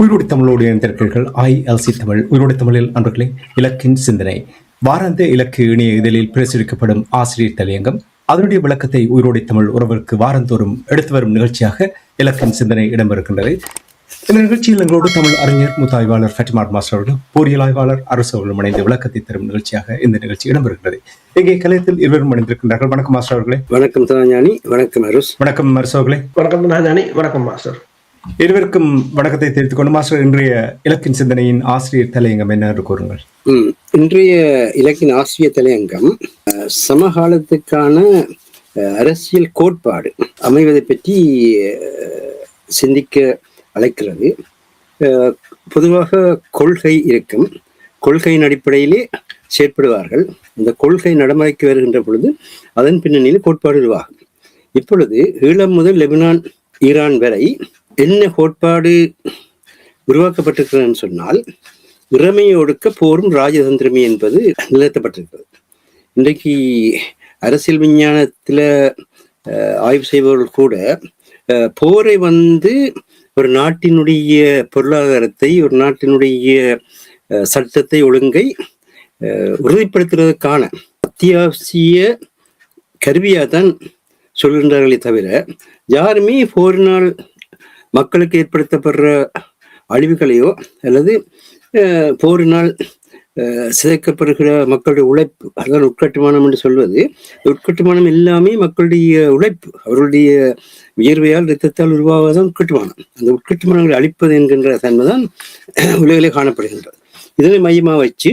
உயிரோடு தமிழோடு இணைந்திருக்கிறீர்கள். ILC தமிழ். உயிரோடு தமிழில் அன்பர்களே, இலக்கின் சிந்தனை வாராந்த இலக்கு இணைய இதழில் பிரசுரிக்கப்படும் ஆசிரியர் தலையங்கம், அதனுடைய விளக்கத்தை உயிரோடு தமிழ் உறவுக்கு வாரந்தோறும் எடுத்து வரும் நிகழ்ச்சியாக இலக்கின் சிந்தனை இடம்பெறுகின்றது. இந்த நிகழ்ச்சியில் எங்களோடு தமிழ் அறிஞர் மூத்தாய்வாளர் ஃபட்டிமாட் மாஸ்டர் அவர்கள், பொறியியல் ஆய்வாளர் அரசு அவர்களும் இணைந்து விளக்கத்தை தரும் நிகழ்ச்சியாக இந்த நிகழ்ச்சி இடம்பெறுகிறது. இங்கே கலையத்தில் இருவரும் இணைந்திருக்கின்றார்கள். வணக்கம் மாஸ்டர் அவர்களே. வணக்கம் தனாஞானி. வணக்கம் அரசு. வணக்கம் அரசு அவர்களே. வணக்கம் தனாஞானி. வணக்கம் மாஸ்டர். இருவருக்கும் வணக்கத்தை தெரிவித்துக் கொண்டு, மாஸ்டர், இன்றைய இலக்கின் சிந்தனையின் ஆசிரியர் தலையங்கம் என்ன என்று கூறுங்கள். இன்றைய இலக்கின் ஆசிரியர் தலையங்கம் சமகாலத்துக்கான அரசியல் கோட்பாடு அமைவதை பற்றி சிந்திக்க அழைக்கிறது. பொதுவாக கொள்கை இருக்கும், கொள்கையின் அடிப்படையிலே செயற்படுவார்கள். இந்த கொள்கை நடைமுறைக்கு வருகின்ற பொழுது அதன் பின்னணியில் கோட்பாடு உருவாகும். இப்பொழுது ஈழம் முதல் லெபனான், ஈரான் வரை என்ன கோட்பாடு உருவாக்கப்பட்டிருக்கிறதுன்னு சொன்னால், இறைமையை ஒடுக்க போரும் ராஜதந்திரமே என்பது நிலைத்தப்பட்டிருக்கிறது. இன்றைக்கு அரசியல் விஞ்ஞானத்தில் ஆய்வு செய்பவர்கள் கூட போரை ஒரு நாட்டினுடைய பொருளாதாரத்தை, ஒரு நாட்டினுடைய சட்டத்தை, ஒழுங்கை உறுதிப்படுத்துவதற்கான அத்தியாவசிய கருவியாக தான் சொல்கின்றார்களே தவிர, யாருமே போரினால் மக்களுக்கு ஏற்படுத்தப்படுற அழிவுகளையோ அல்லது போரினால் சிதைக்கப்படுகிற மக்களுடைய உழைப்பு, அதான் உட்கட்டுமானம் என்று சொல்வது, உட்கட்டுமானம் எல்லாமே மக்களுடைய உழைப்பு, அவர்களுடைய வியர்வையால், இரத்தத்தால் உருவாவதுதான் உட்கட்டுமானம். அந்த உட்கட்டுமானங்களை அழிப்பது என்கின்ற தன்மைதான் உலகிலே காணப்படுகின்றது. இதனை மையமாக வச்சு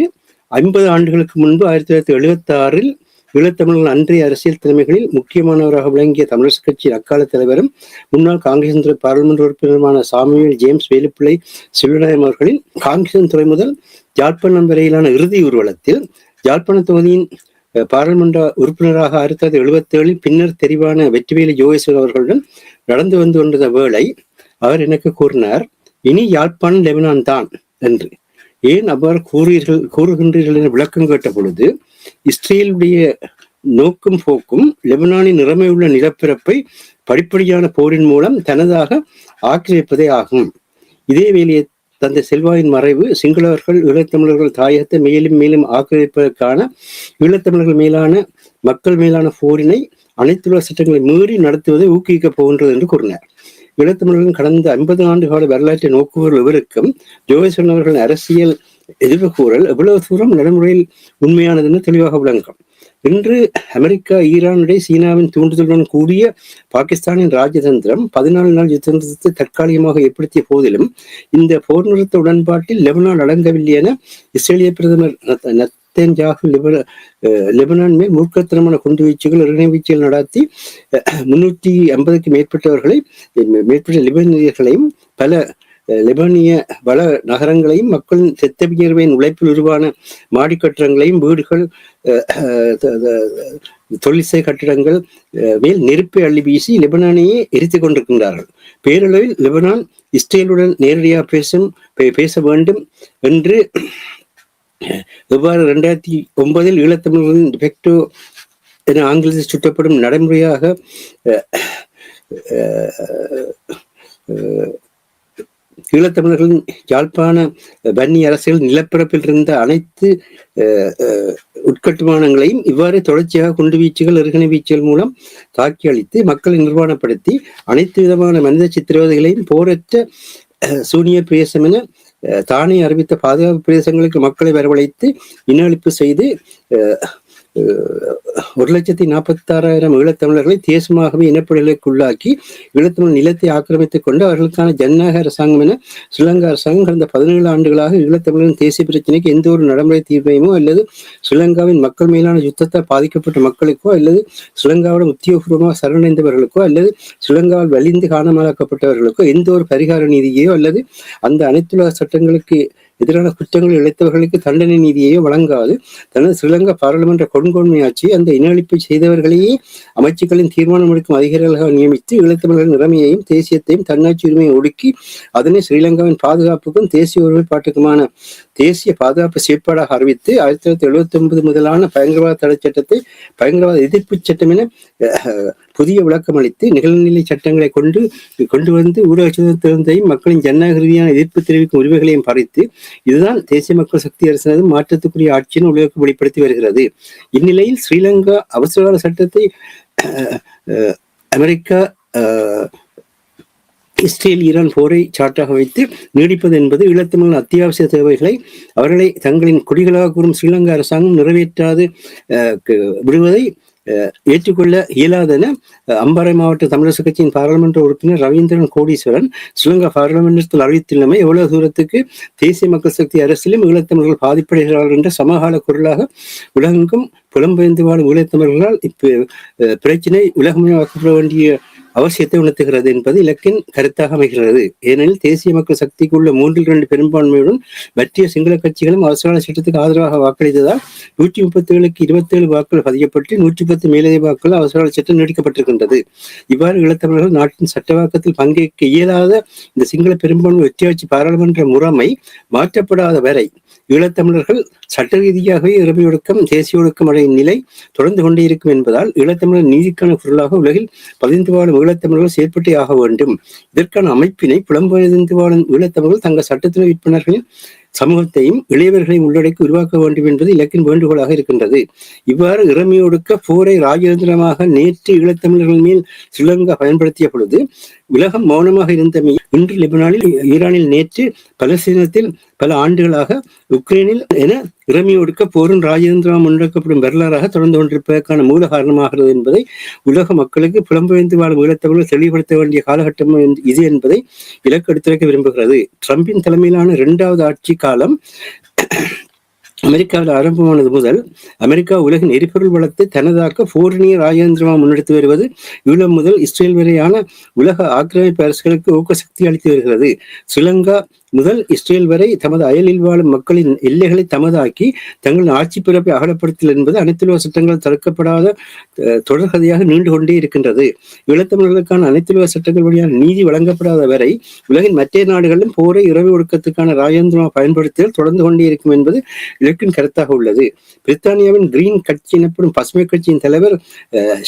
50 ஆண்டுகளுக்கு முன்பு 1976 ஈழத்தமிழர்கள் அன்றைய அரசியல் தலைமைகளில் முக்கியமானவராக விளங்கிய தமிழரசு கட்சியின் அக்கால தலைவரும் முன்னாள் காங்கிரஸ் பாராளுமன்ற உறுப்பினருமான சாமுவேல் ஜேம்ஸ் வேலுப்பிள்ளை செல்வநாயகம் அவர்களின் காங்கிரஸ் துறை முதல் யாழ்ப்பாணம் வரையிலான இறுதி ஊர்வலத்தில் யாழ்ப்பாண தொகுதியின் பாராளுமன்ற உறுப்பினராக 1977 பின்னர் தெரிவான வெற்றிவேலு ஜோகேஸ்வரர் அவர்களுடன் நடந்து வந்து கொண்ட வேளை அவர் எனக்கு கூறினார், இனி யாழ்ப்பாணம் லெபனான் தான் என்று. ஏன் அவ்வாறு கூறுகின்றீர்கள் என விளக்கம் கேட்ட பொழுது, இஸ்ரேலுடைய நோக்கும் போக்கும் லெபனானின் நிலைமையுள்ள நிலப்பரப்பை படிப்படியான போரின் மூலம் தனதாக ஆக்கிரமிப்பதே ஆகும். இதே வேளையை தந்த செல்வாயின் மறைவு சிங்களவர்கள் ஈழத்தமிழர்கள் தாயகத்தை மேலும் மேலும் ஆக்கிரமிப்பதற்கான ஈழத்தமிழர்கள் மேலான மக்கள் மேலான போரினை அனைத்துலக சட்டங்களை மீறி நடத்துவதை ஊக்குவிக்கப் போகின்றது என்று கூறினார். ஈழத்தமிழர்களின் கடந்த 50 ஆண்டு கால வரலாற்றை நோக்குவர்கள் எவருக்கும் ஜோகேஸ்வரன் அவர்களின் அரசியல் எதிர்ப்பு கூறல் எவ்வளவு தூரம் நடைமுறையில் உண்மையானது என்று தெளிவாக விளங்கும். இன்று அமெரிக்கா, ஈரானுடைய சீனாவின் தூண்டுதலுடன் கூடிய பாகிஸ்தானின் ராஜதந்திரம் 14 நாள் யுத்தத்தை தற்காலிகமாக ஏற்படுத்திய போதிலும் இந்த போர் நிறுத்த உடன்பாட்டில் லெபனான் அடங்கவில்லை என இஸ்ரேலிய பிரதமர் நெத்தன்யாஹு லெபனான் மேல் மூர்க்கத்தனமான குண்டுவீச்சுகள், இணைவீச்சுகள் நடத்தி 350க்கும் மேற்பட்ட லெபனியர்களையும் பல லெபனிய வள நகரங்களையும் மக்களின் செத்தவியர்வின் உழைப்பில் உருவான மாடிக்கட்டடங்களையும், வீடுகள், தொழிற்சை கட்டிடங்கள் மேல் நெருப்பை அள்ளி வீசி லெபனானையே எரித்துக் கொண்டிருக்கின்றார்கள். பேரளவில் லெபனான் இஸ்ரேலுடன் நேரடியாக பேச வேண்டும் என்று எவ்வாறு 2009 ஈழத்தமிழர்களின் டிஃபெக்டோ என ஆங்கிலத்தில் சுட்டப்படும் நடைமுறையாக ஈழத்தமிழர்களின் யாழ்ப்பாண வன்னி அரசியல் நிலப்பரப்பில் இருந்த அனைத்து உட்கட்டுமானங்களையும் இவ்வாறு தொடர்ச்சியாக குண்டுவீச்சுகள், எறிகணை வீச்சுகள் மூலம் தாக்கி அளித்து மக்களை நிர்வாணப்படுத்தி அனைத்து விதமான மனித சித்திரவதைகளையும் போரற்ற சூனிய பிரதேசம் என தானே அறிவித்த பாதுகாப்பு பிரதேசங்களுக்கு மக்களை வரவழைத்து இன அழிப்பு செய்து 1,46,000 ஈழத்தமிழர்களை தேசமாகவே இனப்படுகொலைக்கு உள்ளாக்கி ஈழத்தமிழ் நிலத்தை ஆக்கிரமித்துக் கொண்டு அவர்களுக்கான ஜனநாயக அரசாங்கம் என ஸ்ரீலங்கா அரசாங்கம் கடந்த 17 ஆண்டுகளாக ஈழத்தமிழரின் தேசிய பிரச்சனைக்கு எந்த ஒரு நடைமுறை தீர்வையுமோ அல்லது ஸ்ரீலங்காவின் மக்கள் மேலான யுத்தத்தால் பாதிக்கப்பட்ட மக்களுக்கோ அல்லது ஸ்ரீலங்காவுடன் உத்தியோகபூர்வமாக சரணடைந்தவர்களுக்கோ அல்லது ஸ்ரீலங்காவில் வலிந்து காணாமலாக்கப்பட்டவர்களுக்கோ எந்த ஒரு பரிகார நீதியோ அல்லது அந்த அனைத்துலக சட்டங்களுக்கு எதிரான குற்றங்கள் இழைத்தவர்களுக்கு தண்டனை நீதியையோ வழங்காது தனது ஸ்ரீலங்கா பாராளுமன்ற கொடுங்கோன்மையாட்சி அந்த இன அழிப்பை செய்தவர்களையே அமைச்சுக்களின் தீர்மானம் எடுக்கும் அதிகாரிகளாக நியமித்து ஈழத்தமிழர்களின் நிலைமையையும் தேசியத்தையும் தன்னாட்சி உரிமையை ஒடுக்கி அதனை ஸ்ரீலங்காவின் பாதுகாப்புக்கும் தேசிய ஒருமைப்பாட்டுக்குமான தேசிய பாதுகாப்பு செயற்பாடாக அறிவித்து 1979 முதலான பயங்கரவாத தடை சட்டத்தை பயங்கரவாத எதிர்ப்பு சட்டம் என புதிய விளக்கம் அளித்து நிகழ்நிலை சட்டங்களை கொண்டு வந்து ஊடக சுதந்திரத்தையும் மக்களின் ஜனநாயக ரீதியான எதிர்ப்பு தெரிவிக்கும் உரிமைகளையும் பறித்து இதுதான் தேசிய மக்கள் சக்தி அரசினது மாற்றத்துக்குரிய ஆட்சியின் உலகுக்கு வெளிப்படுத்தி வருகிறது. இந்நிலையில் ஸ்ரீலங்கா அவசரகால சட்டத்தை அமெரிக்கா இஸ்ரேல் ஈரான் போரை சாட்டாக வைத்து நீடிப்பது என்பது ஈழத்தமிழின் அத்தியாவசிய தேவைகளை அவர்களை தங்களின் குடிகளாக கூறும் ஸ்ரீலங்கா அரசாங்கம் நிறைவேற்றாது விடுவதை ஏற்றுக்கொள்ள இயலாதென அம்பாறை மாவட்ட தமிழரசு கட்சியின் பாராளுமன்ற உறுப்பினர் ரவீந்திரன் கோடீஸ்வரன் ஸ்ரீலங்கா பாராளுமன்றத்தில் அறிவித்துள்ளமை எவ்வளவு தூரத்துக்கு தேசிய மக்கள் சக்தி அரசிலும் ஈழத்தமிழர்கள் பாதிப்படைகிறார்கள் என்ற சமகால குரலாக உலகெங்கும் புலம்பெயர்ந்து வாழும் ஈழத்தமிழர்களால் பிரச்சினை உலகமயமாக்கப்பட வேண்டிய அவசியத்தை உணர்த்துகிறது என்பது இலக்கின் கருத்தாக அமைகிறது. ஏனெனில் தேசிய மக்கள் சக்திக்கு உள்ள 3/2 பெரும்பான்மையுடன் மற்றிய சிங்கள கட்சிகளும் அவசர சட்டத்துக்கு ஆதரவாக வாக்களித்ததால் 137க்கு 27 வாக்குகள் பதியப்பட்டு 110 மேலதிக வாக்குகள் அவசர சட்டம் நீடிக்கப்பட்டிருக்கின்றது. இவ்வாறு ஈழத்தமிழர்கள் நாட்டின் சட்டவாக்கத்தில் பங்கேற்க இயலாத இந்த சிங்கள பெரும்பான்மை ஒற்றையாட்சி பாராளுமன்ற முறைமை மாற்றப்படாத வரை ஈழத்தமிழர்கள் சட்ட ரீதியாகவே இறமை ஒடுக்கம் தேசிய ஒடுக்கம் அடையும் நிலை தொடர்ந்து கொண்டே இருக்கும் என்பதால் ஈழத்தமிழர் நீதிக்கான குரலாக உலகில் பதிந்து வாழும் ஈழத்தமிழர்கள் செயற்பட்டே ஆக வேண்டும். இதற்கான அமைப்பினை புலம்பெயர்ந்து வாழும் ஈழத்தமிழர்கள் தங்கள் சட்டத்தின விற்பனர்களின் சமூகத்தையும் இளையவர்களையும் உள்ளடக்கி உருவாக்க வேண்டும் என்பது இலக்கின் வேண்டுகோளாக இருக்கின்றது. இவ்வாறு இறமையொடுக்க போரை ராஜதந்திரமாக நேற்று ஈழத்தமிழர்கள் மேல் ஸ்ரீலங்கா பயன்படுத்திய பொழுது உலகம் மௌனமாக இருந்தமை இன்று லெபனானில், ஈரானில், நேற்று பலஸ்தீனத்தில் பல ஆண்டுகளாக உக்ரைனில் என இறமையொடுக்க போரும் ராஜதந்திரம் முன்னெடுக்கப்படும் வரலாறாக தொடர்ந்து கொண்டிருப்பதற்கான மூல காரணமாகிறது என்பதை உலக மக்களுக்கு புலம்பெயர்ந்து வாழும் ஈழத்தமிழர்கள் தெளிவுபடுத்த வேண்டிய காலகட்டம் இது என்பதை இலக்கு எடுத்துரைக்க விரும்புகிறது. ட்ரம்பின் தலைமையிலான 2வது ஆட்சி காலம் அமெரிக்காவில் ஆரம்பமானது முதல் அமெரிக்கா உலகின் எரிபொருள் வளத்தை தனதாக்க போரினிய ராஜேந்திரமாக முன்னெடுத்து வருவது ஈழம் முதல் இஸ்ரேல் வரையான உலக ஆக்கிரமிப்பு அரசுகளுக்கு ஊக்க சக்தி அளித்து வருகிறது. ஸ்ரீலங்கா முதல் இஸ்ரேல் வரை தமது அயலில் வாழும் மக்களின் எல்லைகளை தமதாக்கி தங்களின் ஆட்சி பிறப்பை அகலப்படுத்தல் என்பது அனைத்துலக சட்டங்கள் தடுக்கப்படாத தொடர்கதையாக நீண்டு கொண்டே இருக்கின்றது. ஈழத்தமிழர்களுக்கான அனைத்துலக சட்டங்கள் வழியான நீதி வழங்கப்படாத வரை உலகின் மற்ற நாடுகளிலும் போரை இரவு ஒடுக்கத்துக்கான ராஜேந்திரமாக பயன்படுத்துதல் தொடர்ந்து கொண்டே இருக்கும் என்பது இலக்கின் கருத்தாக உள்ளது. பிரித்தானியாவின் கிரீன் கட்சி எனப்படும் பசுமை கட்சியின் தலைவர்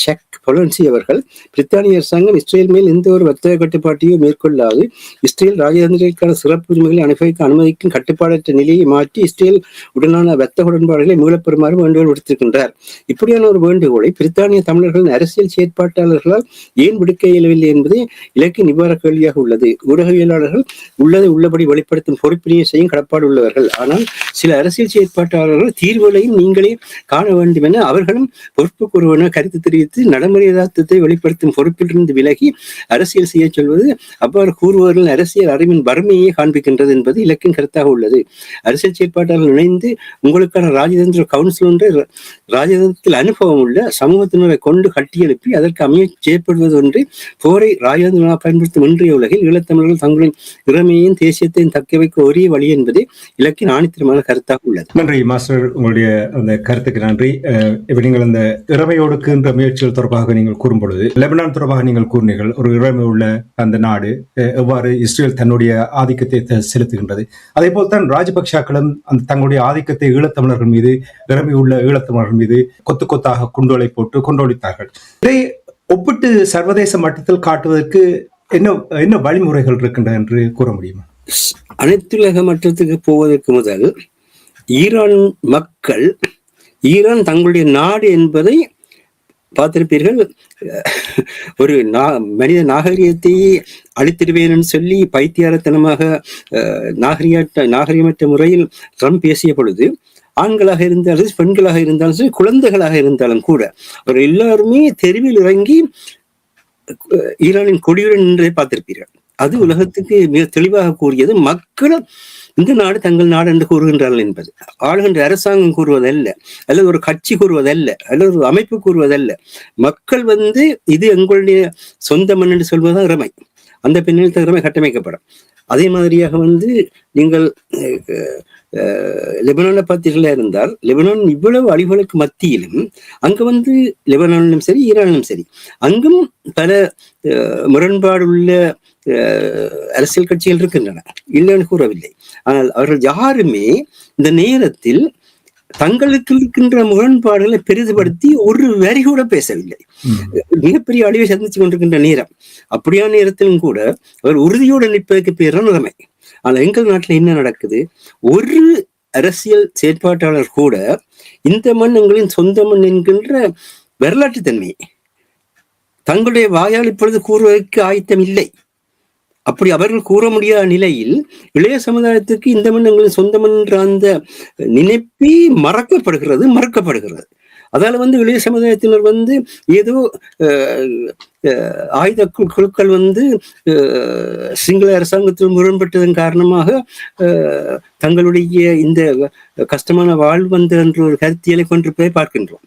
ஷக் பொலன்சி அவர்கள் பிரித்தானிய அரசாங்கம் இஸ்ரேல் மேல் எந்த ஒரு வர்த்தக கட்டுப்பாட்டையோ மேற்கொள்ளாது இஸ்ரேல் ராஜதந்திரத்திற்கான சிறப்பு உரிமைகளை அனுமதிக்கும் கட்டுப்பாடற்ற நிலையை மாற்றி இஸ்ரேல் உடனான வர்த்தக உடன்பாடுகளை மீளப்பெறுமாறு வேண்டுகோள் விடுத்திருக்கின்றார். இப்படியான ஒரு வேண்டுகோளை பிரித்தானிய தமிழர்களின் அரசியல் செயற்பாட்டாளர்களால் ஏன் விடுக்க இயலவில்லை என்பதே இலக்கின் இவ்வாறு கேள்வியாக உள்ளது. ஊடகவியலாளர்கள் உள்ளதை உள்ளபடி வெளிப்படுத்தும் பொறுப்பினையை செய்யும் கடப்பாடு உள்ளவர்கள். ஆனால் சில அரசியல் செயற்பாட்டாளர்கள் தீர்வுகளையும் நீங்களே காண வேண்டும் என அவர்களும் பொறுப்பு கூறுவன கருத்து தெரிவித்து நடைமுறை யதார்த்தத்தை வெளிப்படுத்தும் பொறுப்பிலிருந்து விலகி அரசியல் செய்ய சொல்வது அவ்வாறு கூறுவவர்கள் அரசியல் அறிவின் வறுமையை காண்பிக்கின்றது என்பது இலக்கின் கருத்தாக உள்ளது. அரசியல் செயற்பாட்டாளர்கள் இணைந்து உங்களுக்கான ராஜதந்திர கவுன்சில் ஒன்றை ராஜதந்திரத்தில் அனுபவம் உள்ள சமூகத்தினரை கொண்டு கட்டியெழுப்பி அதற்கு அமைய செய்யப்படுவது ஒன்று போரை ராஜதந்திரமாக பயன்படுத்தும் இன்றைய உலகில் ஈழத்தமிழர்கள் தங்களின் இறமையையும் தேசியத்தையும் தக்க வைக்க ஒரே வழி என்பதே இலக்கின் ஆணித்தரமான கருத்தாக உள்ளது. நன்றி மாஸ்டர், உங்களுடைய அந்த கருத்துக்கு நன்றி. இப்ப நீங்கள் அந்த இறமையோடுக்குன்ற முயற்சிகள் தொடர்பாக நீங்கள் கூறும் பொழுது லெபனான் தொடர்பாக நீங்கள் கூறினீர்கள். ஒரு இறமை உள்ள அந்த நாடு எவ்வாறு இஸ்ரேல் தன்னுடைய ஆதிக்கத்தை செலுத்துகின்றது, அதே போல் தான் ராஜபக்ஷாக்களும் அந்த தங்களுடைய ஆதிக்கத்தை ஈழத்தமிழர்கள் மீது, இறமை உள்ள ஈழத்தமிழர்கள் மீது கொத்து கொத்தாக குண்டோலை போட்டு கொண்டொழித்தார்கள். இதை ஒப்பிட்டு சர்வதேச மட்டத்தில் காட்டுவதற்கு என்ன வழிமுறைகள் இருக்கின்றன என்று கூற முடியுமா? அனைத்துலக மட்டத்துக்கு போவதற்கு முதல் ஈரான் மக்கள் ஈரான் தங்களுடைய நாடு என்பதை பார்த்திருப்பீர்கள். ஒரு மனித நாகரிகத்தை அழித்திடுவேன் சொல்லி பைத்தியாரத்தனமாக நாகரிகமற்ற முறையில் ட்ரம்ப் பேசிய பொழுது ஆண்களாக இருந்தாலும் பெண்களாக இருந்தாலும் சரி, குழந்தைகளாக இருந்தாலும் கூட அவர் எல்லாருமே தெருவில் இறங்கி ஈரானின் கொடியுடன் நின்றதை பார்த்திருப்பீர்கள். அது உலகத்துக்கு மிக தெளிவாக கூறியது மக்கள் இந்த நாடு தங்கள் நாடு என்று கூறுகின்றார்கள் என்பது. ஆளுகின்ற அரசாங்கம் கூறுவதல்ல, அல்லது ஒரு கட்சி கூறுவதல்ல, அல்லது ஒரு அமைப்பு கூறுவதல்ல. மக்கள் இது எங்களுடைய சொந்த மண் என்று சொல்வதுதான் இறமை. அந்த பின்னணி திறமை கட்டமைக்கப்படும். அதே மாதிரியாக வந்து நீங்கள் லெபனானை பார்த்தீர்களா இருந்தால் லெபனான் இவ்வளவு அழிவுகளுக்கு மத்தியிலும் அங்கு வந்து லெபனானிலும் சரி ஈரானிலும் சரி அங்கும் பல முரண்பாடுள்ள அரசியல் கட்சிகள் இருக்கின்றன, இல்லைன்னு கூறவில்லை. ஆனால் அவர்கள் யாருமே இந்த நேரத்தில் தங்களுக்கு இருக்கின்ற முரண்பாடுகளை பெரிதுபடுத்தி ஒரு வரி கூட பேசவில்லை. மிகப்பெரிய அழிவை சந்திச்சு கொண்டிருக்கின்ற நேரம், அப்படியான நேரத்திலும் கூட அவர் உறுதியோடு நிற்பதற்கு பேர் நிலைமை. ஆனால் எங்கள் நாட்டில் என்ன நடக்குது? ஒரு அரசியல் செயற்பாட்டாளர் கூட இந்த மண் எங்களின் சொந்த மண் என்கின்ற வரலாற்று தன்மை தங்களுடைய வாயால் இப்பொழுது கூறுவதற்கு ஆயத்தம் இல்லை. அப்படி அவர்கள் கூற முடியாத நிலையில் இளைய சமுதாயத்துக்கு இந்த மண் எங்களின் சொந்த மண் என்ற அந்த நினைப்பே மறக்கப்படுகிறது. அதால வந்து இளைய சமுதாயத்தினர் வந்து ஏதோ ஆயுத குழுக்கள் வந்து சிங்கள அரசாங்கத்தில் முரண்பட்டதன் காரணமாக தங்களுடைய இந்த கஷ்டமான வாழ்வு வந்து என்ற ஒரு கருத்தியலை கொண்டு போய் பார்க்கின்றோம்.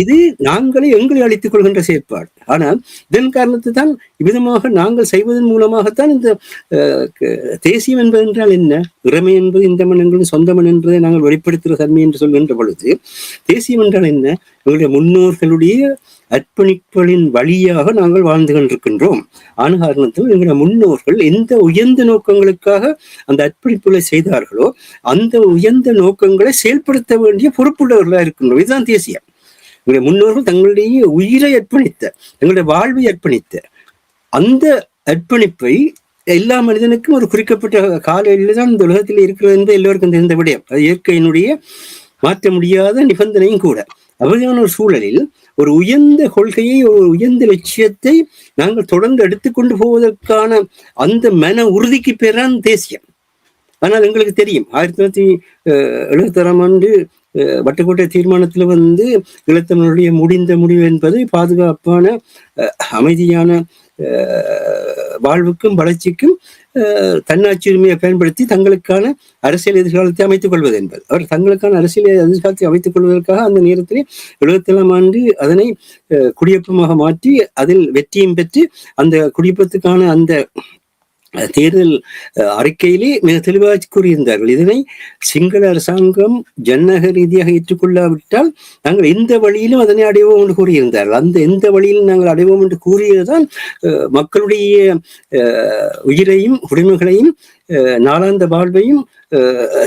இது நாங்களே எங்களை அழித்துக் கொள்கின்ற செயற்பாடு. ஆனால் இதன் காரணத்தை தான் இவ்விதமாக நாங்கள் செய்வதன் மூலமாகத்தான் இந்த தேசியம் என்பது என்றால் என்ன, இறைமை என்பது இந்த மன்னங்களின் சொந்த மண் என்பதை நாங்கள் வெளிப்படுத்துகிற தன்மை என்று சொல்கின்ற பொழுது தேசியம் என்றால் என்ன? எங்களுடைய முன்னோர்களுடைய அர்ப்பணிப்புகளின் வழியாக நாங்கள் வாழ்ந்து கொண்டிருக்கின்றோம். ஆன காரணத்தில் எங்களுடைய முன்னோர்கள் எந்த உயர்ந்த நோக்கங்களுக்காக அந்த அர்ப்பணிப்புகளை செய்தார்களோ அந்த உயர்ந்த நோக்கங்களை செயல்படுத்த வேண்டிய பொறுப்புள்ளவர்களாக இருக்கின்றோம். இதுதான் தேசியம். எங்களுடைய முன்னோர்கள் தங்களுடைய உயிரை அர்ப்பணித்த, எங்களுடைய வாழ்வை அர்ப்பணித்த அந்த அர்ப்பணிப்பை எல்லா மனிதனுக்கும் ஒரு குறிக்கப்பட்ட கால எல்லையில் தான் இந்த உலகத்தில் இருக்கிறது என்று எல்லோருக்கும் தெரிந்த விடயம். அது இயற்கையினுடைய மாற்ற முடியாத நிபந்தனையும் கூட. அப்படியான ஒரு சூழலில் ஒரு உயர்ந்த கொள்கையை, ஒரு உயர்ந்த லட்சியத்தை நாங்கள் தொடர்ந்து எடுத்துக்கொண்டு போவதற்கான அந்த மன உறுதிக்கு பேரான் தேசியம். ஆனால் எங்களுக்கு தெரியும் 1976 வட்டுக்கோட்டை தீர்மானத்தில் வந்து ஈழத்தமிழருடைய முடிந்த முடிவு என்பது பாதுகாப்பான அமைதியான வாழ்வுக்கும் வளர்ச்சிக்கும் தன்னாட்சி உரிமையை பயன்படுத்தி தங்களுக்கான அரசியல் எதிர்காலத்தை அமைத்துக் கொள்வது என்பது. அவர் தங்களுக்கான அரசியல் எதிர்காலத்தை அமைத்துக் கொள்வதற்காக அந்த நேரத்திலே 77 அதனை குடியேற்றமாக மாற்றி அதில் வெற்றியும் பெற்று அந்த குடியேற்றத்துக்கான அந்த தேர்தல் அறிக்கையிலே மிக தெளிவாக கூறியிருந்தார்கள். இதனை சிங்கள அரசாங்கம் ஜனநாயக ரீதியாக ஏற்றுக்கொள்ளாவிட்டால் நாங்கள் எந்த வழியிலும் அதனை அடைவோம் என்று கூறியிருந்தார்கள். அந்த எந்த வழியிலும் நாங்கள் அடைவோம் என்று கூறியதுதான் மக்களுடைய உயிரையும் உரிமைகளையும் நாளாந்த வாழ்வையும்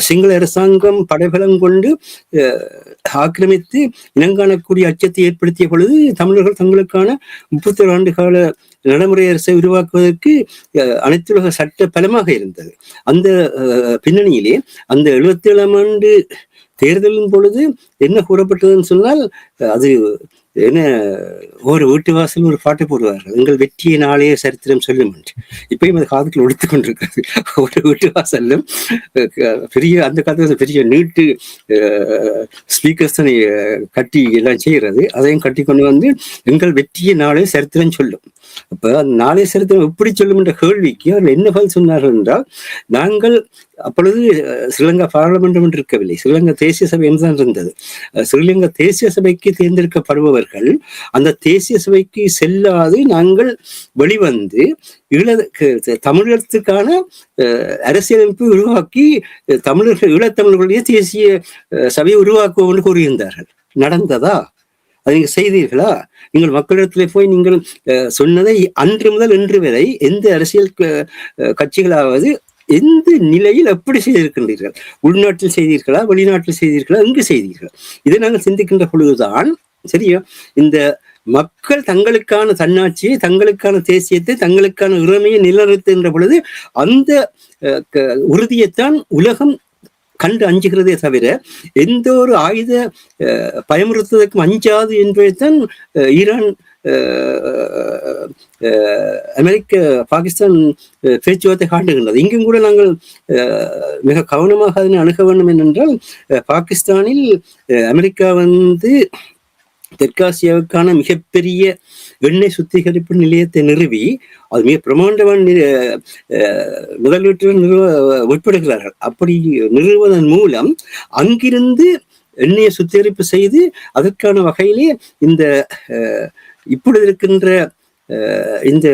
சிங்கள அரசாங்கம் படைபலம் கொண்டு ஆக்கிரமித்து இனங்காணக்கூடிய அச்சத்தை ஏற்படுத்திய பொழுது தமிழர்கள் தங்களுக்கான 31 ஆண்டு கால நடைமுறை அரசை உருவாக்குவதற்கு அனைத்துலக சட்ட பலமாக இருந்தது. அந்த பின்னணியிலே அந்த 77 தேர்தலின் பொழுது என்ன கூறப்பட்டதுன்னு சொன்னால், அது என்ன, ஒரு வீட்டு வாசல் ஒரு பாட்டு போடுவார்கள், எங்கள் வெற்றியை நாளைய சரித்திரம் சொல்லும் என்று. இப்பயும் அது காதுக்குள் ஒழித்துக் கொண்டிருக்கிறது. ஒரு வீட்டு வாசல்லும் பெரிய அந்த காலத்துல பெரிய நீட்டு ஸ்பீக்கர்ஸ் கட்டி எல்லாம் செய்கிறது, அதையும் கட்டி கொண்டு வந்து எங்கள் வெற்றியை நாளைய சரித்திரம் சொல்லும். அப்ப அந்த நாளைய சரித்திரம் எப்படி சொல்லும் என்ற கேள்விக்கு அவர்கள் என்ன பதில் சொன்னார்கள் என்றால், நாங்கள் அப்பொழுது ஸ்ரீலங்கா பாராளுமன்றம் என்று இருக்கவில்லை, ஸ்ரீலங்கா தேசிய சபை என்றுதான் இருந்தது. ஸ்ரீலங்கா தேசிய சபைக்கு தேர்ந்தெடுக்கப்படுபவர்கள் அந்த தேசிய சபைக்கு செல்லாது நாங்கள் வெளிவந்து தமிழகத்துக்கான அரசியலமைப்பு உருவாக்கி ஈழத்தமிழர்களுடைய தேசிய சபையை உருவாக்குவோம் என்று கூறியிருந்தார்கள். நடந்ததா? அதை நீங்க செய்தீர்களா? நீங்கள் மக்களிடத்திலே போய் நீங்கள் சொன்னதை அன்று முதல் இன்று வரை எந்த அரசியல் கட்சிகளாவது எந்த நிலையில் எப்படி செய்திருக்கின்றீர்கள்? உள்நாட்டில் செய்தீர்களா, வெளிநாட்டில் செய்தீர்களா, எங்கு செய்தீர்கள்? இதை நாங்கள் சிந்திக்கின்ற பொழுதுதான் சரியா இந்த மக்கள் தங்களுக்கான தன்னாட்சியை, தங்களுக்கான தேசியத்தை, தங்களுக்கான இறைமையை நிலைநிறுத்துகின்ற பொழுது அந்த உறுதியைத்தான் உலகம் கண்டு அஞ்சுகிறதே தவிர எந்த ஒரு ஆயுத பயமுறுத்துவதற்கும் அஞ்சாது என்பதைத்தான் ஈரான், அமெரிக்க, பாகிஸ்தான் பேச்சுவார்த்தை காட்டுகின்றது. இங்கும் கூட நாங்கள் மிக கவனமாக அதனை அணுக வேண்டும் என்னென்றால், பாகிஸ்தானில் அமெரிக்கா வந்து தெற்காசியாவுக்கான மிகப்பெரிய எண்ணெய் சுத்திகரிப்பு நிலையத்தை நிறுவி அது மிக பிரமாண்டமான முதலீட்டுடன் உட்படுகிறார்கள். அப்படி நிறுவுவதன் மூலம் அங்கிருந்து எண்ணெயை சுத்திகரிப்பு செய்து அதற்கான வகையிலே இந்த இப்பொழுது இருக்கின்ற இந்த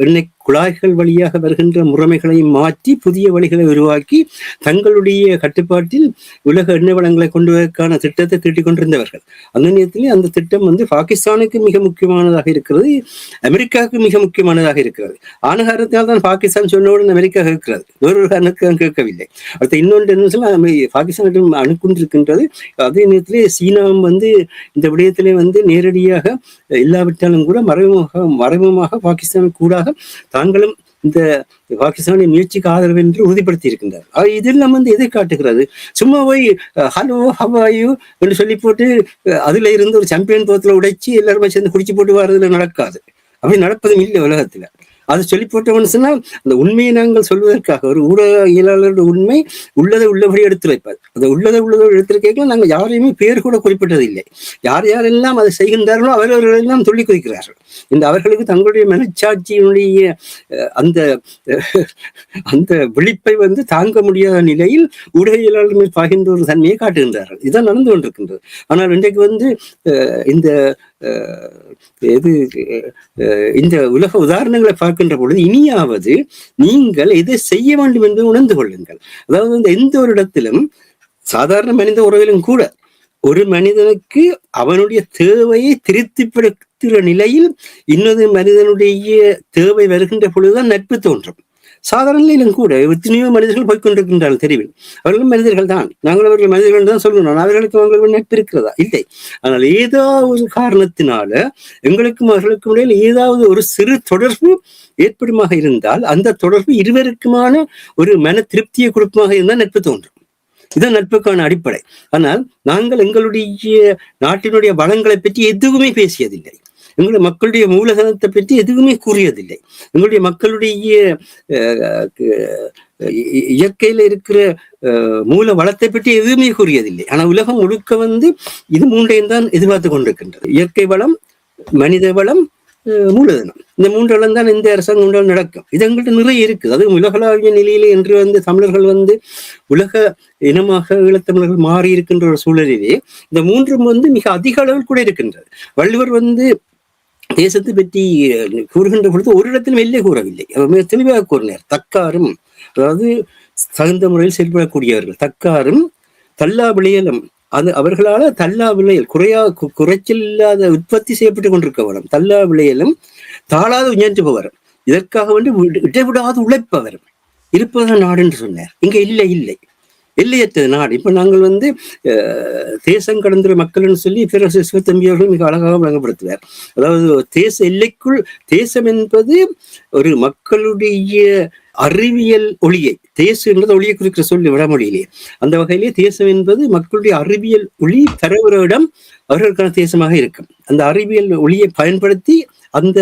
எண்ணெய் குழாய்கள் வழியாக வருகின்ற முறைமைகளை மாற்றி புதிய வழிகளை உருவாக்கி தங்களுடைய கட்டுப்பாட்டில் உலக எண்ணெய் வளங்களை கொண்டு வருவதற்கான திட்டத்தை தீட்டிக் கொண்டிருந்தவர்கள். அந்த நேரத்திலே அந்த திட்டம் பாகிஸ்தானுக்கு மிக முக்கியமானதாக இருக்கிறது, அமெரிக்காவுக்கு மிக முக்கியமானதாக இருக்கிறது. ஆன காரணத்தினால் தான் பாகிஸ்தான் சொன்னவுடன் அமெரிக்கா கேட்கிறது, வேறொரு காரணத்துக்கு கேட்கவில்லை. அடுத்த இன்னொன்று என்ன சொன்னால், பாகிஸ்தானிடம் அணுக்கொண்டிருக்கின்றது. அதே நேரத்திலே சீனாவும் இந்த விடயத்திலே நேரடியாக இல்லாவிட்டாலும் கூட மறைமுகமாக பாகிஸ்தானுக்கு கூடாக தாங்களும் இந்த பாகிஸ்தானிய முயற்சிக்கு ஆதரவு என்று உறுதிப்படுத்தி இருக்கின்றார். இதெல்லாம் எதை காட்டுகிறது? சும்மா போய் ஹலோ ஹவாயு என்று சொல்லி போட்டு அதுல இருந்து ஒரு சாம்பியன் போத்துல உடைச்சு எல்லாருமே சேர்ந்து குடிச்சு போட்டு வர்றதுல நடக்காது. அப்படி நடப்பதும் இல்லை உலகத்துல. அது சொல்லி போட்டவன்னு சொன்னால் அந்த உண்மையை நாங்கள் சொல்வதற்காக ஒரு ஊடகவியலாளருடைய உண்மை உள்ளதை உள்ளபடி எடுத்து வைப்பார். அதை உள்ளதை எடுத்திருக்கீங்களா நாங்கள் யாரையுமே பேர் கூட குறிப்பிட்டது இல்லை. யார் யாரெல்லாம் அதை செய்கின்றார்களோ அவர்களெல்லாம் சொல்லி குறிக்கிறார்கள். அவர்களுக்கு தங்களுடைய மனச்சாட்சியினுடைய அந்த அந்த விழிப்பை தாங்க முடியாத நிலையில் ஊடகவியலாளர் மேல் பாய்கின்ற ஒரு தன்மையை காட்டுகின்றார்கள். இதுதான் நடந்து கொண்டிருக்கின்றது. ஆனால் இன்றைக்கு இந்த உலக உதாரணங்களை பார்க்கின்ற பொழுது இனியாவது நீங்கள் எதை செய்ய வேண்டும் என்று உணர்ந்து கொள்ளுங்கள். அதாவது எந்த ஒரு இடத்திலும் சாதாரண மனித உறவிலும் கூட ஒரு மனிதனுக்கு அவனுடைய தேவையை திருப்திப்படுத்துகிற நிலையில் இன்னொரு மனிதனுடைய தேவை வருகின்ற பொழுதுதான் நட்பு தோன்றும். சாதாரண நிலையிலும் கூட எத்தனையோ மனிதர்கள் போய்கொண்டிருக்கின்றார்கள் தெருவில். அவர்களும் மனிதர்கள் தான், நாங்கள் அவர்கள் மனிதர்கள் தான் சொல்லணும். அவர்களுக்கு அவங்களுக்கு நட்பு இருக்கிறதா? இல்லை. ஆனால் ஏதாவது ஒரு காரணத்தினால எங்களுக்கும் அவர்களுக்கும் இடையில் ஏதாவது ஒரு சிறு தொடர்பு ஏற்படுமாக இருந்தால் அந்த தொடர்பு இருவருக்குமான ஒரு மன திருப்தியை கொடுப்பதாக இருந்தால் நட்பு தோன்றும். இதுதான் நட்புக்கான அடிப்படை. ஆனால் நாங்கள் எங்களுடைய நாட்டினுடைய வளங்களை பற்றி எதுவுமே பேசியதில்லை. எங்களுடைய மக்களுடைய மூலதனத்தை பற்றி எதுவுமே கூறியதில்லை. எங்களுடைய மக்களுடைய இயற்கையில இருக்கிற மூல வளத்தை பற்றி எதுவுமே கூறியதில்லை. ஆனா உலகம் முழுக்க இது மூன்றையும் தான் எதிர்பார்த்து கொண்டிருக்கின்றது. இயற்கை வளம், மனித வளம், மூலதனம். இந்த மூன்றெல்லாம் தான் இந்த அரசாங்கம் நடக்கும். இது எங்கள்கிட்ட நிறைய இருக்குது. அது உலகளாவிய நிலையிலே என்று தமிழர்கள் உலக இனமாக ஈழத்தமிழர்கள் மாறி இருக்கின்ற ஒரு சூழலிலே இந்த மூன்றும் மிக அதிக அளவில் கூட இருக்கின்றது. வள்ளுவர் தேசத்தை பற்றி கூறுகின்ற பொழுது ஒரு இடத்திலும் எல்லை கூறவில்லை. அவர் தெளிவாக கூறினார். தக்காரும், அதாவது தகுந்த முறையில் செயல்படக்கூடியவர்கள், தக்காரும் தல்லா விளையலும், அது அவர்களால தல்லா விளையல் குறைச்சல் இல்லாத உற்பத்தி செய்யப்பட்டு கொண்டிருக்கவரும், தல்லா விளையலும் தாளாது உயர்த்துபவரும், இதற்காக இடைவிடாது உழைப்பவரும் இருப்பதுதான் நாடு என்று சொன்னார். இங்க இல்லை எல்லையற்றது நாடு. இப்ப நாங்கள் தேசம் கடந்த மக்கள்னு சொல்லி சிவத்தம்பி அவர்கள் மிக அழகாக வழங்கப்படுத்துவார். அதாவது தேச எல்லைக்குள் தேசம் என்பது ஒரு மக்களுடைய அறிவியல் ஒளியை, தேசம் என்பது ஒளியை குறிக்கிற சொல்லி வடமொழியிலே, அந்த வகையிலே தேசம் என்பது மக்களுடைய அறிவியல் ஒளி தரவுற இடம் அவர்களுக்கான தேசமாக இருக்கும். அந்த அறிவியல் ஒளியை பயன்படுத்தி அந்த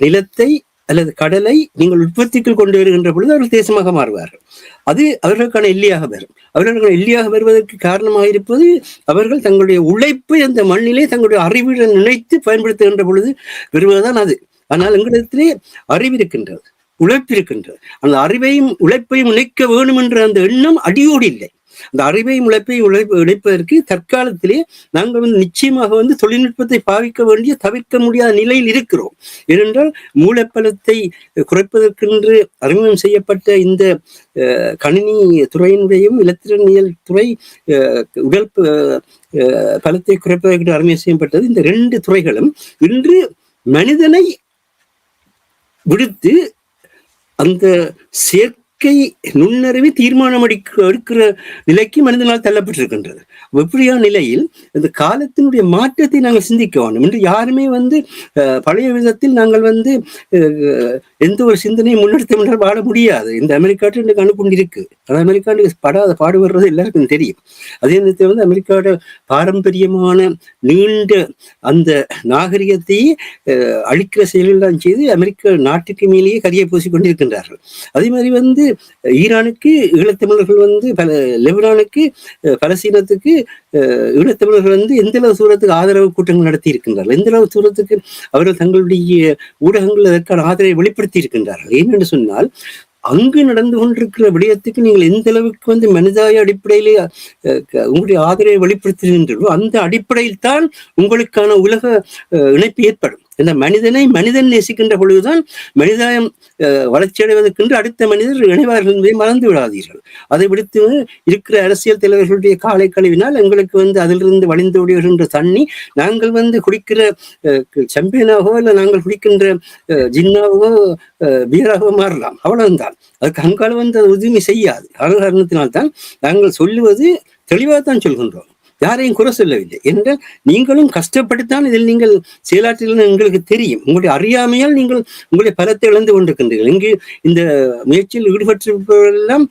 நிலத்தை அல்லது கடலை நீங்கள் உற்பத்திக்குள் கொண்டு வருகின்ற பொழுது அவர்கள் தேசமாக மாறுவார்கள். அது அவர்களுக்கான எல்லையாக வரும். அவர்களுக்கான எல்லையாக வருவதற்கு காரணமாக இருப்பது அவர்கள் தங்களுடைய உழைப்பை அந்த மண்ணிலே தங்களுடைய அறிவுடன் நினைத்து பயன்படுத்துகின்ற பொழுது வருவதுதான் அது. ஆனால் எங்களிடத்திலே அறிவு இருக்கின்றது, உழைப்பு இருக்கின்றது. அந்த அறிவையும் உழைப்பையும் இணைக்க வேணும் என்ற அந்த எண்ணம் அடியோடு இல்லை. அந்த அறிவையும் உழைப்பையும் உழைப்பதற்கு தற்காலத்திலே நாங்கள் நிச்சயமாக தொழில்நுட்பத்தை பாவிக்க வேண்டிய தவிர்க்க முடியாத நிலையில் இருக்கிறோம். ஏனென்றால் மூலப்பலத்தை குறைப்பதற்கென்று அறிமுகம் செய்யப்பட்ட இந்த கணினி துறையினுடையும் இலத்திரனியல் துறை உடல் பலத்தை குறைப்பதற்கு அறிமுகம் செய்யப்பட்டது. இந்த 2 துறைகளும் இன்று மனிதனை விடுத்து அந்த நுண்ணறிவை தீர்மானம் எடுக்கிற நிலைக்கு மனிதனால் தள்ளப்பட்டிருக்கின்றது. எப்படியான நிலையில் இந்த காலத்தினுடைய மாற்றத்தை நாங்கள் சிந்திக்க வேண்டும் என்று யாருமே பழைய விதத்தில் நாங்கள் எந்த ஒரு சிந்தனையும் முன்னெடுத்த வாழ முடியாது. இந்த அமெரிக்காட்டு எனக்கு அனுப்புண்டிருக்கு. அது அமெரிக்காவுக்கு பாடுபடுறது எல்லாருக்கும் தெரியும். அதே நேரத்தில் அமெரிக்காவோட பாரம்பரியமான நீண்ட அந்த நாகரிகத்தையே அழிக்கிற செயலெல்லாம் செய்து அமெரிக்க நாட்டுக்கு மேலேயே கரியை பூசி கொண்டிருக்கின்றார்கள். அதே மாதிரி ஈரானுக்கு ஈழத்தமிழர்கள் லெபனானுக்கு பலஸ்தீனத்துக்கு ஈழத்தமிழர்கள் எந்த அளவு தூரத்துக்கு ஆதரவு கூட்டங்கள் நடத்தி இருக்கின்றார்கள், எந்த அளவு தூரத்துக்கு அவர்கள் தங்களுடைய ஊடகங்கள் அதற்கான ஆதரவை வெளிப்படுத்தி இருக்கின்றார்கள். ஏனென்று சொன்னால் அங்கு நடந்து கொண்டிருக்கிற விடயத்துக்கு நீங்கள் எந்த அளவுக்கு மனிதாய அடிப்படையிலே உங்களுடைய ஆதரவை வெளிப்படுத்துகின்றோ அந்த அடிப்படையில் தான் உங்களுக்கான உலக இணைப்பு ஏற்படும். இந்த மனிதனை மனிதன் நேசிக்கின்ற பொழுதுதான் மனிதம் வளர்ச்சியடைவதற்கென்று அடுத்த மனிதர் இணைவார்கள் என்பதை மறந்து விடாதீர்கள். அதை விடுத்து இருக்கிற அரசியல் தலைவர்களுடைய காலை கழிவினால் எங்களுக்கு அதிலிருந்து வழிந்து வருகின்ற தண்ணி நாங்கள் குடிக்கிற சாம்பியனாகவோ இல்லை நாங்கள் குடிக்கின்ற ஜின்னாகவோ பீராகவோ மாறலாம், அவ்வளவுதான். அதுக்கு அங்கால அது உதவி செய்யாது. காரணத்தினால்தான் நாங்கள் சொல்லுவது தெளிவாக தான் சொல்கின்றோம், யாரையும் குறை சொல்லவில்லை என்றால் நீங்களும் கஷ்டப்பட்டுத்தான் இதில் நீங்கள் செயலாற்றில் எங்களுக்கு தெரியும். உங்களுடைய அறியாமையால் நீங்கள் உங்களுடைய பலத்தை இழந்து கொண்டிருக்கின்றீர்கள். இங்கு இந்த முயற்சியில் ஈடுபட்டிருப்பவரெல்லாம்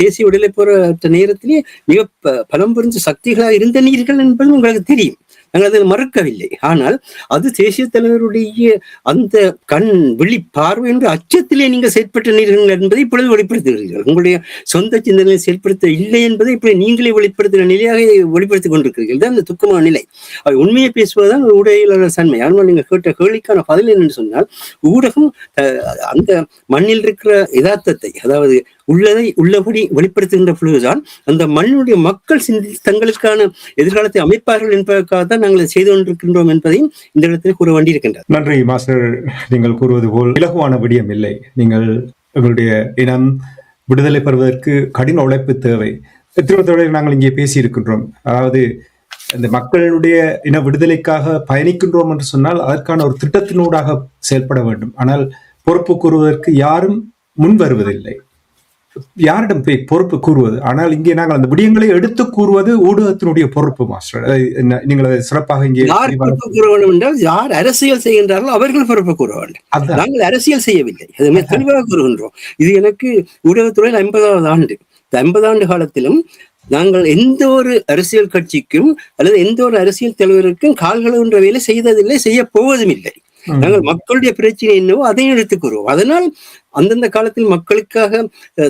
தேசிய விடுதலை போராட்ட நேரத்திலே மிக பலம் புரிஞ்ச சக்திகளாக இருந்தனீர்கள் என்பது உங்களுக்கு தெரியும். நாங்கள் அதை மறுக்கவில்லை. ஆனால் அது தேசிய தலைவருடைய அந்த கண் விழி பார்வை என்ற அச்சத்திலே நீங்கள் செயற்பட்டனீர்கள் என்பதை இப்பொழுது வெளிப்படுத்துகிறீர்கள். உங்களுடைய சொந்த சிந்தனையை செயல்படுத்த இல்லை என்பதை இப்படி நீங்களே வெளிப்படுத்துகிற நிலையாக வெளிப்படுத்திக் கொண்டிருக்கிறீர்கள். தான் அந்த துக்கமான நிலை. அவை உண்மையை பேசுவதுதான் ஒரு ஊடகவியலாளர் தன்மை. ஆனால் நீங்கள் கேட்ட கேள்விக்கான பதில் என்னென்று சொன்னால், ஊடகம் அந்த மண்ணில் இருக்கிற யதார்த்தத்தை, அதாவது உள்ளதை உள்ளபடி வெளிப்படுத்துகின்ற பொழுதுதான் அந்த மண்ணுடைய மக்கள் தங்களுக்கான எதிர்காலத்தை அமைப்பார்கள் என்பதற்காக தான் நாங்கள் செய்து கொண்டிருக்கின்றோம் என்பதையும் இந்த இடத்தில் கூற வேண்டியிருக்கின்றது. நன்றி மாஸ்டர். நீங்கள் கூறுவது போல் இலகுவான விடயம் இல்லை. நீங்கள் எங்களுடைய இனம் விடுதலை பெறுவதற்கு கடின உழைப்பு தேவை. எத்தனை நாங்கள் இங்கே பேசியிருக்கின்றோம். அதாவது இந்த மக்களுடைய இன விடுதலைக்காக பயணிக்கின்றோம் என்று சொன்னால் அதற்கான ஒரு திட்டத்தினூடாக செயல்பட வேண்டும். ஆனால் பொறுப்பு கூறுவதற்கு யாரும் முன் வருவதில்லை. யாரிடம் போய் பொறுப்பு கூறுவது? ஆனால் இங்கே நாங்கள் அந்த விடயங்களை எடுத்து கூறுவது ஊடகத்தினுடைய பொறுப்பு மாஸ்டர். நீங்கள் அதை சிறப்பாக இங்கே கூற வேண்டும் என்றால் யார் அரசியல் செய்கின்றார்களோ அவர்கள் பொறுப்பு கூற வேண்டும். நாங்கள் அரசியல் செய்யவில்லை, அதுமே தெளிவாக கூறுகின்றோம். இது எனக்கு ஊடகத்துறையில் 50வது ஆண்டு. இந்த 50 ஆண்டு காலத்திலும் நாங்கள் எந்த ஒரு அரசியல் கட்சிக்கும் அல்லது எந்த ஒரு அரசியல் தலைவருக்கும் கால்களுன்ற வேலை செய்ததில்லை, செய்ய போவதும் இல்லை. நாங்கள் மக்களுடைய பிரச்சனை என்னவோ அதையும் எடுத்துக் கூறுவோம். அதனால் அந்தந்த காலத்தில் மக்களுக்காக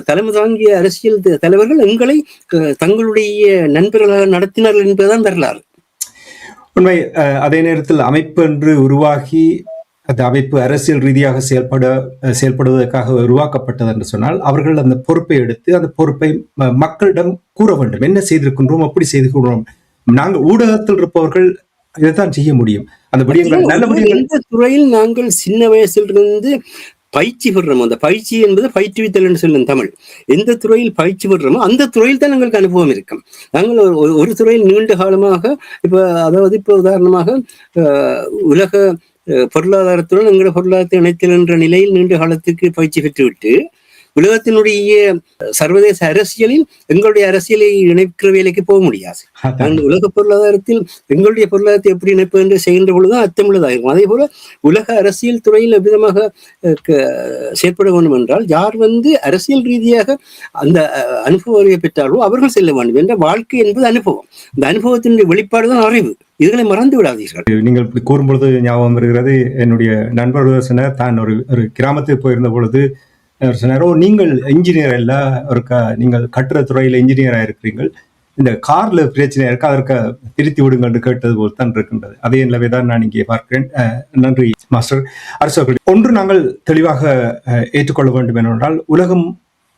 தலைமை தாங்கிய அரசியல் தலைவர்கள் எங்களை தங்களுடைய நண்பர்களாக நடத்தினார்கள் என்பதுதான் வரலாறு. உண்மை. அதே நேரத்தில் அமைப்பு என்று உருவாகி அந்த அமைப்பு அரசியல் ரீதியாக செயல்படுவதற்காக உருவாக்கப்பட்டது என்று சொன்னால் அவர்கள் அந்த பொறுப்பை எடுத்து அந்த பொறுப்பை மக்களிடம் கூற வேண்டும். என்ன செய்திருக்கின்றோம், எப்படி செய்திருக்கின்றோம். நாங்கள் ஊடகத்தில் இருப்பவர்கள் இதைத்தான் செய்ய முடியும். அந்த விடயங்கள் நல்ல விடயங்கள். எந்த துறையில் நாங்கள் சின்ன வயசிலிருந்து பயிற்சி பெறுறோமோ, அந்த பயிற்சி என்பது பயிற்றுவித்தல் என்று சொல்லும் தமிழ். எந்த துறையில் பயிற்சி பெறுறோமோ அந்த துறையில் தான் எங்களுக்கு அனுபவம் இருக்கும். நாங்கள் ஒரு துறையில் நீண்ட காலமாக இப்போ உதாரணமாக உலக பொருளாதாரத்துடன் எங்களுடைய பொருளாதாரத்தை இணைத்தல் என்ற நிலையில் நீண்ட காலத்துக்கு பயிற்சி பெற்றுவிட்டு உலகத்தினுடைய சர்வதேச அரசியலில் எங்களுடைய அரசியலை இணைக்கிற வேலைக்கு போக முடியாது. அந்த உலக பொருளாதாரத்தில் எங்களுடைய பொருளாதாரத்தை எப்படி இணைப்பு என்று செய்கின்ற பொழுதுதான் அர்த்தமுள்ளதாகும். அதே போல உலக அரசியல் துறையில் எவ்விதமாக செயற்பட வேண்டும் என்றால் யார் அரசியல் ரீதியாக அந்த அனுபவ அறிவை பெற்றார்களோ அவர்கள் செல்ல வேண்டும் என்ற வாழ்க்கை என்பது அனுபவம். இந்த அனுபவத்தினுடைய வெளிப்பாடுதான் அறிவு. இதுகளை மறந்து விடாதீர்கள். நீங்கள் இப்படி கூறும்பொழுது ஞாபகம் வருகிறது, என்னுடைய நண்பர் சொன்னார், தான் ஒரு கிராமத்துக்கு போயிருந்த பொழுது சொன்னாரோ, நீங்கள் இன்ஜினியர் இல்ல, நீங்கள் கட்டுற துறையில இன்ஜினியராக இருக்கிறீர்கள், இந்த கார்ல பிரச்சனை இருக்கு, அதற்கு திருத்தி விடுங்க என்று கேட்டது போல் தான் இருக்கின்றது. அதே நிலவை தான் நான் இங்கே பார்க்கிறேன். நன்றி மாஸ்டர். அரசு ஒன்று நாங்கள் தெளிவாக ஏற்றுக்கொள்ள வேண்டும் என்றால், உலகம்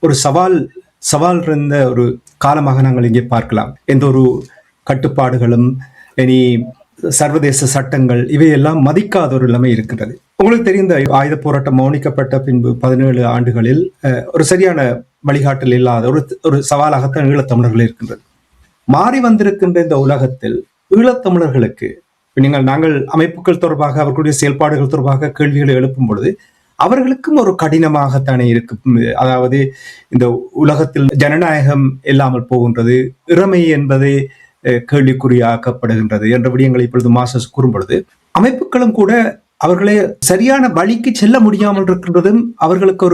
ஒரு சவால் இருந்த ஒரு காலமாக நாங்கள் இங்கே பார்க்கலாம். எந்த ஒரு கட்டுப்பாடுகளும் இனி சர்வதேச சட்டங்கள் இவையெல்லாம் மதிக்காத ஒரு நிலைமை இருக்கின்றது. உங்களுக்கு தெரிந்த ஆயுத போராட்டம் மௌனிக்கப்பட்ட பின்பு 17 ஆண்டுகளில் ஒரு சரியான வழிகாட்டல் இல்லாத ஒரு சவாலாகத்தான் ஈழத்தமிழர்கள் இருக்கின்றது. மாறி வந்திருக்கின்ற இந்த உலகத்தில் ஈழத்தமிழர்களுக்கு நாங்கள் அமைப்புகள் தொடர்பாக அவர்களுடைய செயல்பாடுகள் தொடர்பாக கேள்விகளை எழுப்பும் பொழுது அவர்களுக்கும் ஒரு கடினமாகத்தானே இருக்கும். அதாவது இந்த உலகத்தில் ஜனநாயகம் இல்லாமல் போகின்றது, இறமை என்பதை கேள்விக்குறியாக்கப்படுகின்றது என்ற விடயங்களை இப்பொழுது மாஸ்டர்ஸ் கூறும் பொழுது அமைப்புகளும் கூட அவர்களை சரியான வழிக்கு செல்ல முடியாமல் இருக்கின்றதும் அவர்களுக்கு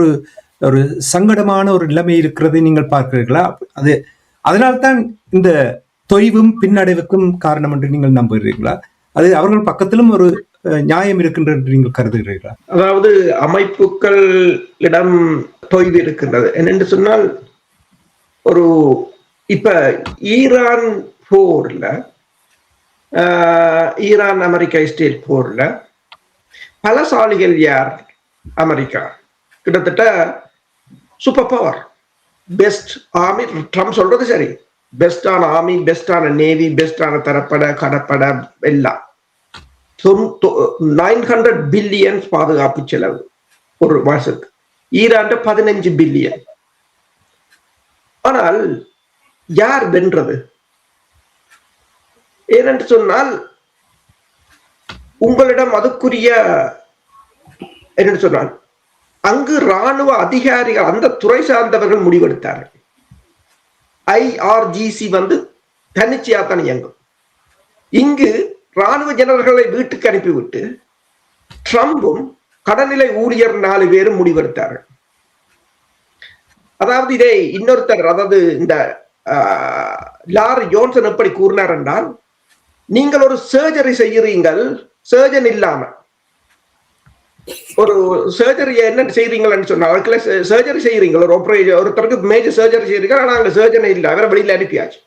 ஒரு சங்கடமான ஒரு நிலைமை இருக்கிறதை நீங்கள் பார்க்கிறீர்களா? அதனால்தான் இந்த தொய்வும் பின்னடைவுக்கும் காரணம் என்று நீங்கள் நம்புகிறீர்களா? அது அவர்கள் பக்கத்திலும் ஒரு நியாயம் இருக்கின்ற என்று நீங்கள் கருதுகிறீர்களா? அதாவது அமைப்புகளிடம் தொய்வு இருக்கின்றது என்னென்று சொன்னால், ஒரு இப்ப ஈரான் போர்ல, ஈரான் அமெரிக்கா இஸ்ரேல் போர்ல பலசாலிகள் யார்? அமெரிக்கா. கிட்டத்தட்ட super power, best army. Trump சொல்றது சரி, பெஸ்டான ஆர்மி, பெஸ்டான நேவி, பெஸ்டான தரப்பட கடப்பட எல்லாம். 900 பில்லியன் பாதுகாப்பு செலவு ஒரு வருஷத்துக்கு. Iran 15 billion. ஆனால் யார் வென்றது? ஏனென்று சொன்னால் உங்களிடம் அதுக்குரிய என்னென்று சொன்னால் அங்கு ராணுவ அதிகாரிகள் அந்த துறை சார்ந்தவர்கள் முடிவெடுத்தார்கள். IRGC தன்னிச்சையாத்தான் இயங்கும். இங்கு ராணுவ ஜெனரல்களை வீட்டுக்கு அனுப்பிவிட்டு ட்ரம்பும் கடநிலை ஊழியர் 4 பேரும் முடிவெடுத்தார்கள். அதாவது இதை இன்னொருத்தர், அதாவது இந்த லாரி ஜோன்சன் எப்படி கூறினார் என்றால், நீங்கள் ஒரு சர்ஜரி செய்கிறீங்கள், சர்ஜன் இல்லாம ஒரு சர்ஜரி என்ன செய்றீங்கன்னு சொன்னா, சர்ஜரி செய்யறீங்க, ஒரு ஒருத்தருக்கு மேஜர் சர்ஜரி செய்யறீங்க, ஆனா அங்க சர்ஜனை இல்லை, அவரை வெளியில அனுப்பியாச்சு.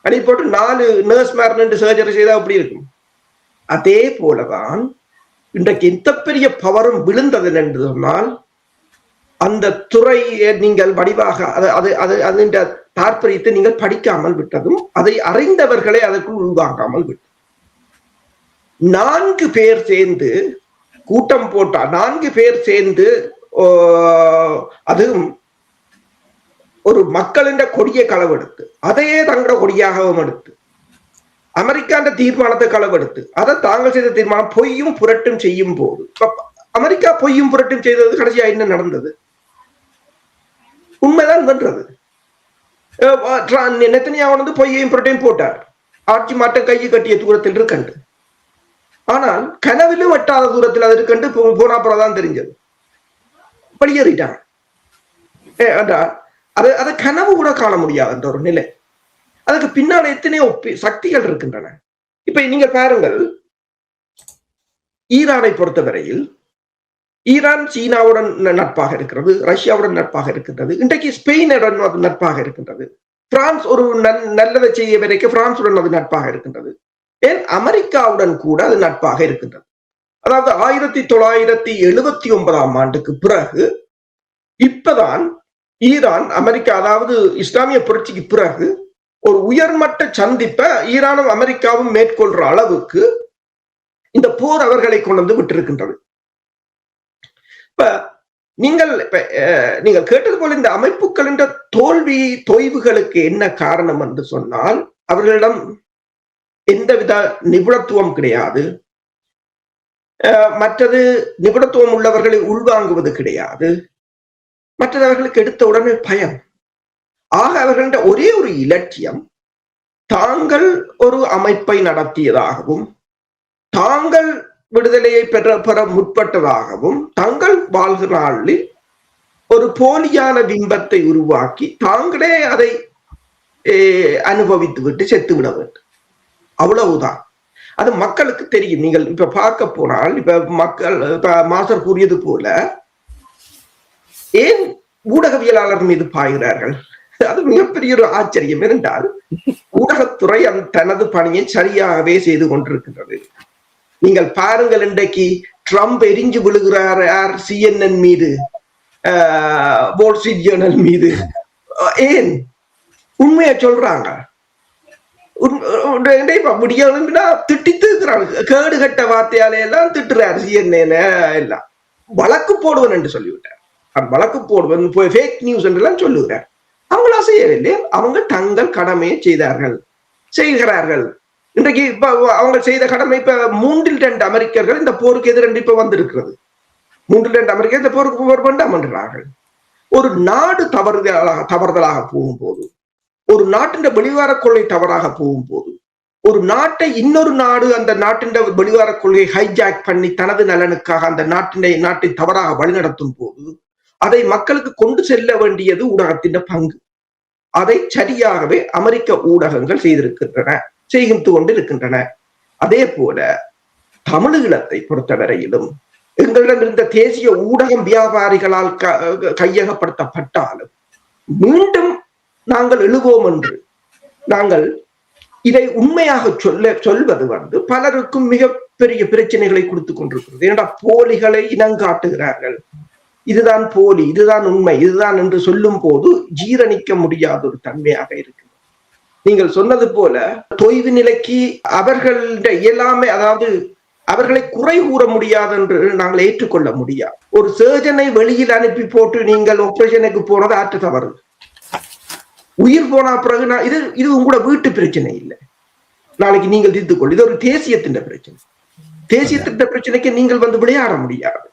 அனுப்பி போட்டு 4 நர்ஸ் மேர் சர்ஜரி செய்தா அப்படி இருக்கும். அதே போலதான் இன்றைக்கு எந்த பெரிய பவரும் விழுந்தது என்று சொன்னால், அந்த துறையை நீங்கள் வடிவாக அதன் தாற்பயத்தை நீங்கள் படிக்காமல் விட்டதும், அதை அறிந்தவர்களை அதற்குள் உள்வாங்காமல் விட்டது. 4 பேர் சேர்ந்து கூட்டம் போட்டா, 4 பேர் சேர்ந்து அதுவும் ஒரு மக்களின் கொடியை களவெடுத்து அதையே தங்களோட கொடியாகவும் எடுத்து அமெரிக்காண்ட தீர்மானத்தை களவெடுத்து அதை தாங்கள் செய்த தீர்மானம் பொய்யும் புரட்டும் செய்யும் போது, அமெரிக்கா பொய்யும் புரட்டும் செய்தது கடைசியா என்ன நடந்தது? உண்மைதான் வென்றது. நெத்தனியாவு பொய்யையும் புரட்டையும் போட்டார், ஆட்சி மாற்றம் கையை கட்டிய தூரத்தில் இருக்கண்டு. ஆனால் கனவிலும் எட்டாத தூரத்தில் அது இருக்கண்டு போனாப்புறதான் தெரிஞ்சது, வெளியேறிட்டாங்க. அதை கனவு கூட காண முடியாது என்ற ஒரு நிலை. அதுக்கு பின்னால எத்தனையோ சக்திகள் இருக்கின்றன. இப்ப நீங்கள் பாருங்கள், ஈரானை பொறுத்தவரையில் ஈரான் சீனாவுடன் நட்பாக இருக்கிறது, ரஷ்யாவுடன் நட்பாக இருக்கின்றது, இன்றைக்கு ஸ்பெயினுடன் அது நட்பாக இருக்கின்றது, பிரான்ஸ் ஒரு நல்லதை செய்ய வரைக்கும் பிரான்சுடன் அது நட்பாக இருக்கின்றது, ஏன் அமெரிக்காவுடன் கூட அது நட்பாக இருக்கின்றது. அதாவது 1979ஆம் ஆண்டுக்கு பிறகு இப்பதான் ஈரான் அமெரிக்கா, அதாவது இஸ்லாமிய புரட்சிக்கு பிறகு ஒரு உயர்மட்ட சந்திப்பை ஈரானும் அமெரிக்காவும் மேற்கொள்ற அளவுக்கு இந்த போர் அவர்களை கொண்டு வந்து விட்டிருக்கின்றது. இப்ப நீங்கள் கேட்டது போல இந்த அமைப்புகளின் தோல்வி தொய்வுகளுக்கு என்ன காரணம் என்று சொன்னால், அவர்களிடம் எந்தவித நிபுணத்துவம் கிடையாது, மற்றது நிபுணத்துவம் உள்ளவர்களை உள்வாங்குவது கிடையாது, மற்றவர்களுக்கு எடுத்த உடனே பயம். ஆக அவர்களிட ஒரே ஒரு இலட்சியம், தாங்கள் ஒரு அமைப்பை நடத்தியதாகவும் தாங்கள் விடுதலையை பெற முற்பட்டதாகவும் தங்கள் வாழ்கிற நாளில் ஒரு போலியான பிம்பத்தை உருவாக்கி தாங்களே அதை அனுபவித்து விட்டு செத்து விட வேண்டும். அவ்வளவுதான். அது மக்களுக்கு தெரியும். நீங்கள் இப்ப பார்க்க போனால், இப்ப மக்கள் இப்ப மாஸ்டர் கூறியது போல, ஏன் ஊடகவியலாளர் மீது பாய்கிறார்கள்? அது மிகப்பெரிய ஒரு ஆச்சரியம். என்றால் ஊடகத்துறை தனது பணியை சரியாகவே செய்து கொண்டிருக்கின்றது. நீங்கள் பாருங்கள், இன்றைக்கு ட்ரம்ப் எரிஞ்சு விழுகிறார் யார்? CNN மீது, வால் ஸ்ட்ரீட் ஜேர்னல் மீது. ஏன்? உண்மையை சொல்றாங்க. முடியணும்னா திட்டித்து இருக்கிறாங்க, கேடு கட்ட வார்த்தையாலே எல்லாம் திட்டுறாரு CNN எல்லாம். வழக்கு போடுவன் என்று சொல்லிவிட்டார். வழக்கு போடுவன், ஃபேக் நியூஸ் என்றெல்லாம் சொல்லுகிறார். அவங்களா செய்யவில்லை, அவங்க தங்கள் கடமையை செய்கிறார்கள். இன்றைக்கு இப்ப அவங்க செய்த கடமை, இப்ப 3 அமெரிக்கர்கள் இந்த போருக்கு எதிரண்டு இப்ப வந்திருக்கிறது. 3 அமெரிக்கர் இந்த போருக்கு வேண்டாம் என்றார்கள். ஒரு நாடு தவறுதலாக போகும்போது, ஒரு நாட்டின் வெளிவார கொள்கை தவறாக போகும்போது, ஒரு நாட்டை இன்னொரு நாடு அந்த நாட்டின் வெளிவார கொள்கையை ஹைஜாக் பண்ணி தனது நலனுக்காக அந்த நாட்டை தவறாக வழிநடத்தும் போது, அதை மக்களுக்கு கொண்டு செல்ல வேண்டியது ஊடகத்தின் பங்கு. அதை சரியாகவே அமெரிக்க ஊடகங்கள் செய்து கொண்டிருக்கின்றன. அதே போல தமிழீழத்தை பொறுத்தவரையிலும் எங்களிடம் இருந்த தேசிய ஊடகம் வியாபாரிகளால் கையகப்படுத்தப்பட்டாலும் மீண்டும் நாங்கள் எழுவோம் என்று நாங்கள் இதை உண்மையாக சொல்வது பலருக்கும் மிகப்பெரிய பிரச்சனைகளை கொடுத்துக் கொண்டிருக்கிறது. ஏன்னா போலிகளை இனங்காட்டுகிறார்கள். இதுதான் போலி, இதுதான் உண்மை, இதுதான் என்று சொல்லும் போது ஜீரணிக்க முடியாத ஒரு தன்மையாக இருக்கு. நீங்கள் சொன்னது போல தொய்வு நிலைக்கு அவர்களுடைய இயலாமை, அதாவது அவர்களை குறை கூற முடியாது என்று நாங்கள் ஏற்றுக்கொள்ள முடியாது. ஒரு சர்ஜனை வெளியில் அனுப்பி போட்டு நீங்கள் ஆபரேஷனுக்கு போனது ஆற்று தவறு. உயிர் போன பிறகு இது உங்களோட வீட்டு பிரச்சனை இல்லை, நாளைக்கு நீங்கள் தீர்த்துக்கொள். இது ஒரு தேசியத்தின் பிரச்சனை. தேசியத்தின் பிரச்சனைக்கு நீங்கள் வந்து விளையாட முடியாது.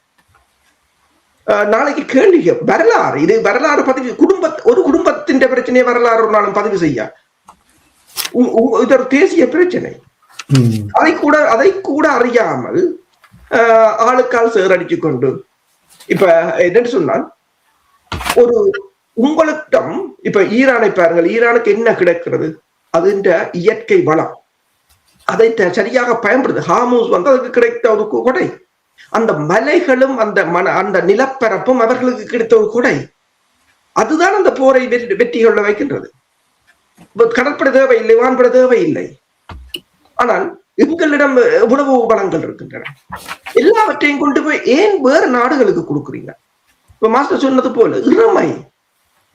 நாளைக்கு கேள்வி வரலாறு, இது வரலாறு பதிவு ஒரு குடும்பத்தின் பிரச்சனையை வரலாறு ஒரு நாளும் பதிவு செய்ய, இது ஒரு தேசிய பிரச்சனை. அதை கூட அறியாமல் ஆளுக்கால் சேரடிச்சு கொண்டு இப்ப என்னன்னு சொன்னால், ஒரு உங்களிடம் இப்ப ஈரானை பாருங்கள், ஈரானுக்கு என்ன கிடைக்கிறது? அதுன்ற இயற்கை வளம், அதை சரியாக பயன்படுது. ஹார்மூஸ் வந்து அதுக்கு கிடைத்த ஒரு கொடை. அந்த மலைகளும் அந்த நிலப்பரப்பும் அவர்களுக்கு கிடைத்த ஒரு கொடை. அதுதான் அந்த போரை வெற்றி கொள்ள வைக்கின்றது. கடற்படை தேவையில்லை, வான்படை தேவையில்லை. ஆனால் எங்களிடம் உணவு வளங்கள் இருக்கின்றன. எல்லாவற்றையும் கொண்டு போய் ஏன் வேறு நாடுகளுக்கு கொடுக்குறீங்க? இப்ப மாஸ்டர் சொன்னது போல இறமை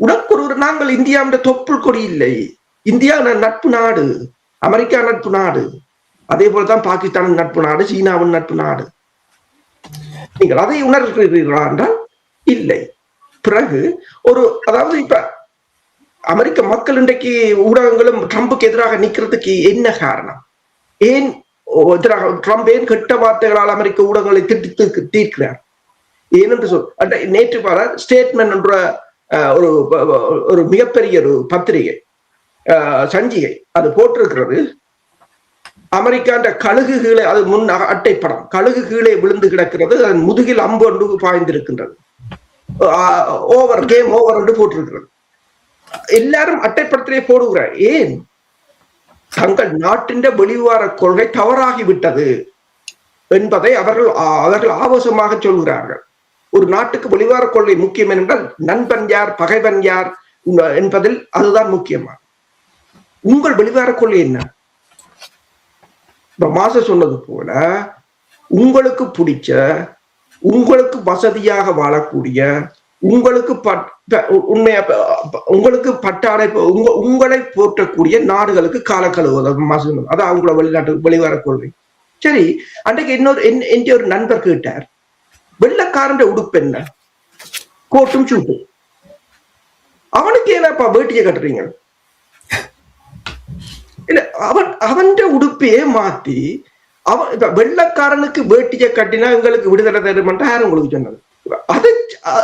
உனக்கு நாங்கள் இந்தியாவுடைய தொப்புள் கொடி இல்லை. இந்தியா நட்பு நாடு, அமெரிக்கா நட்பு நாடு, அதே போலதான் பாகிஸ்தான் நட்பு நாடு, சீனாவின் நட்பு நாடு. நீங்கள் அதை உணர்கிறீர்களா என்றால் இல்லை. பிறகு அதாவது இப்ப அமெரிக்க மக்கள் இன்றைக்கு ஊடகங்களும் ட்ரம்புக்கு எதிராக நிக்கிறதுக்கு என்ன காரணம்? ஏன் ட்ரம்ப் ஏன் கெட்ட வார்த்தைகளால் அமெரிக்க ஊடகங்களை திட்டி தீர்க்கிறார்? ஏனென்று நேற்று பார ஸ்டேட்மெண்ட் என்ற ஒரு மிகப்பெரிய ஒரு பத்திரிகை சஞ்சிகை அது போட்டிருக்கிறது. அமெரிக்காண்ட கழுகு கீழே, அது முன் அட்டைப்படம், கழுகு கீழே விழுந்து கிடக்கிறது, அதன் முதுகில் அம்பு ஒன்று பாய்ந்திருக்கின்றது, ஓவர், கேம் ஓவர் என்று போட்டிருக்கிறது. எல்லாரும் அட்டைப்படத்திலே போடுகிறார். ஏன்? தங்கள் நாட்டின் வெளிவார கொள்கை தவறாகிவிட்டது என்பதை அவர்கள் ஆவேசமாக சொல்கிறார்கள். ஒரு நாட்டுக்கு வெளிவார கொள்கை முக்கியம் என்றால் நண்பன் யார், பகைவன் யார் என்பதில் அதுதான் முக்கியமா. உங்கள் வெளிவார கொள்கை என்ன? இப்ப மாச சொன்னது போல உங்களுக்கு பிடிச்ச, உங்களுக்கு வசதியாக வாழக்கூடிய, உங்களுக்கு உங்களுக்கு பட்டாடை உங்களை போற்றக்கூடிய நாடுகளுக்கு கால கழுவுவது மாசம். அதான் அவங்களோட வெளிவார கொள்கை. சரி, அன்றைக்கு ஒரு நண்பர் கேட்டார், வெள்ளக்காரன் உடுப்பு என்ன? கோட்டும் சூட்டும். அவனுக்கு ஏன்னாப்பா வேட்டியை கட்டுறீங்க? இல்ல, அவன் உடுப்பையே மாத்தி வெள்ளக்காரனுக்கு வேட்டியை கட்டினா எங்களுக்கு விடுதலை தருமென்ற யாரும் உங்களுக்கு சொன்னது?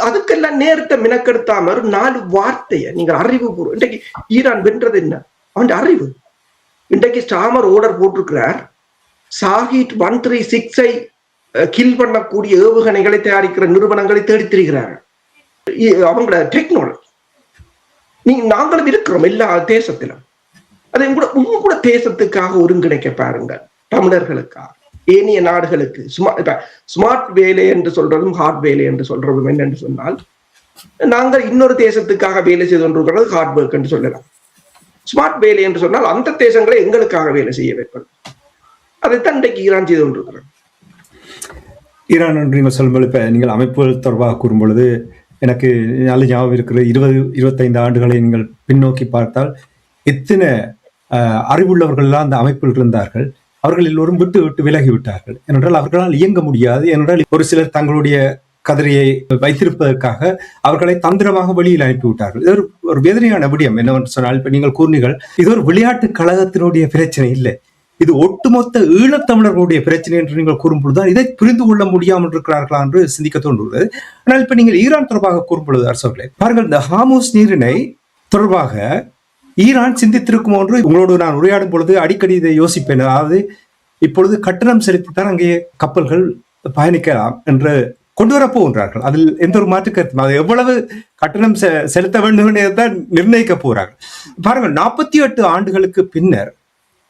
அதுக்கெல்லாம் நேரத்தை மினக்கெடுத்தாம ஒரு 4 வார்த்தைய நீங்கள் அறிவுபூர்வம். இன்றைக்கு ஈரான் வென்றது என்ன? அவன் அறிவு. இன்றைக்கு ஸ்டாமர் ஆர்டர் போட்டிருக்கிறார், சாஹிட் 136 கில் பண்ணக்கூடிய ஏவுகணைகளை தயாரிக்கிற நிறுவனங்களை தேடித் திரிகிறார்கள். அவங்களோட டெக்னாலஜி நாங்களும் இருக்கிறோம் எல்லா தேசத்திலும். அதை உங்களோட தேசத்துக்காக ஒருங்கிணைக்க பாருங்கள், தமிழர்களுக்காக, ஏனைய நாடுகளுக்கு. ஸ்மார்ட் வேலை என்று சொல்றதும் ஹார்ட் வேலை என்று சொல்றதும் என்னென்று சொன்னால், நாங்கள் இன்னொரு தேசத்துக்காக வேலை செய்து கொண்டிருக்கிறது ஹார்ட் ஒர்க் என்று சொல்லலாம். ஸ்மார்ட் வேலை என்று சொன்னால் அந்த தேசங்களை எங்களுக்காக வேலை செய்ய வைப்பது. அதைத்தான் இன்றைக்கு ஈரான் செய்து கொண்டிருக்கிறது. ஈரான் என்று நீங்கள் சொல்லும்போது, இப்போ நீங்கள் அமைப்புகள் தொடர்பாக கூறும்பொழுது எனக்கு நல்ல ஞாபகம் இருக்கிற 20-25 ஆண்டுகளை நீங்கள் பின்னோக்கி பார்த்தால் எத்தனை அறிவுள்ளவர்கள்லாம் அந்த அமைப்பில் இருந்தார்கள். அவர்கள் எல்லோரும் விட்டு விலகி விட்டார்கள். ஏனென்றால் அவர்களால் இயங்க முடியாது. ஏனென்றால் ஒரு சிலர் தங்களுடைய கதிரையை வைத்திருப்பதற்காக அவர்களை தந்திரமாக வெளியில் அனுப்பிவிட்டார்கள். இது ஒரு வேதனையான விடயம். என்னவென்று சொன்னால், இப்ப நீங்கள் கூறினீர்கள், இது ஒரு விளையாட்டு கழகத்தினுடைய பிரச்சனை இல்லை, இது ஒட்டுமொத்த ஈழத்தமிழர்களுடைய பிரச்சனை என்று நீங்கள் கூறும்பொழுதுதான் இதை புரிந்து கொள்ள முடியாமல் இருக்கிறார்களா என்று சிந்திக்க தோன்றுகிறது. ஆனால் இப்ப நீங்கள் ஈரான் தொடர்பாக கூறும்பொழுது அரசர்களே பாருங்கள், இந்த ஹார்மூஸ் நீரிணை தொடர்பாக ஈரான் சிந்தித்திருக்கும் ஒன்று உங்களோடு நான் உரையாடும் பொழுது அடிக்கடி இதை யோசிப்பேன். அதாவது இப்பொழுது கட்டணம் செலுத்தித்தான் அங்கே கப்பல்கள் பயணிக்கலாம் என்று கொண்டு வரப்போகின்றார்கள். அதில் எந்த ஒரு மாற்று கருத்தும், அது எவ்வளவு கட்டணம் செலுத்த வேண்டும் தான் நிர்ணயிக்க போகிறார்கள். பாருங்கள், 48 ஆண்டுகளுக்கு பின்னர்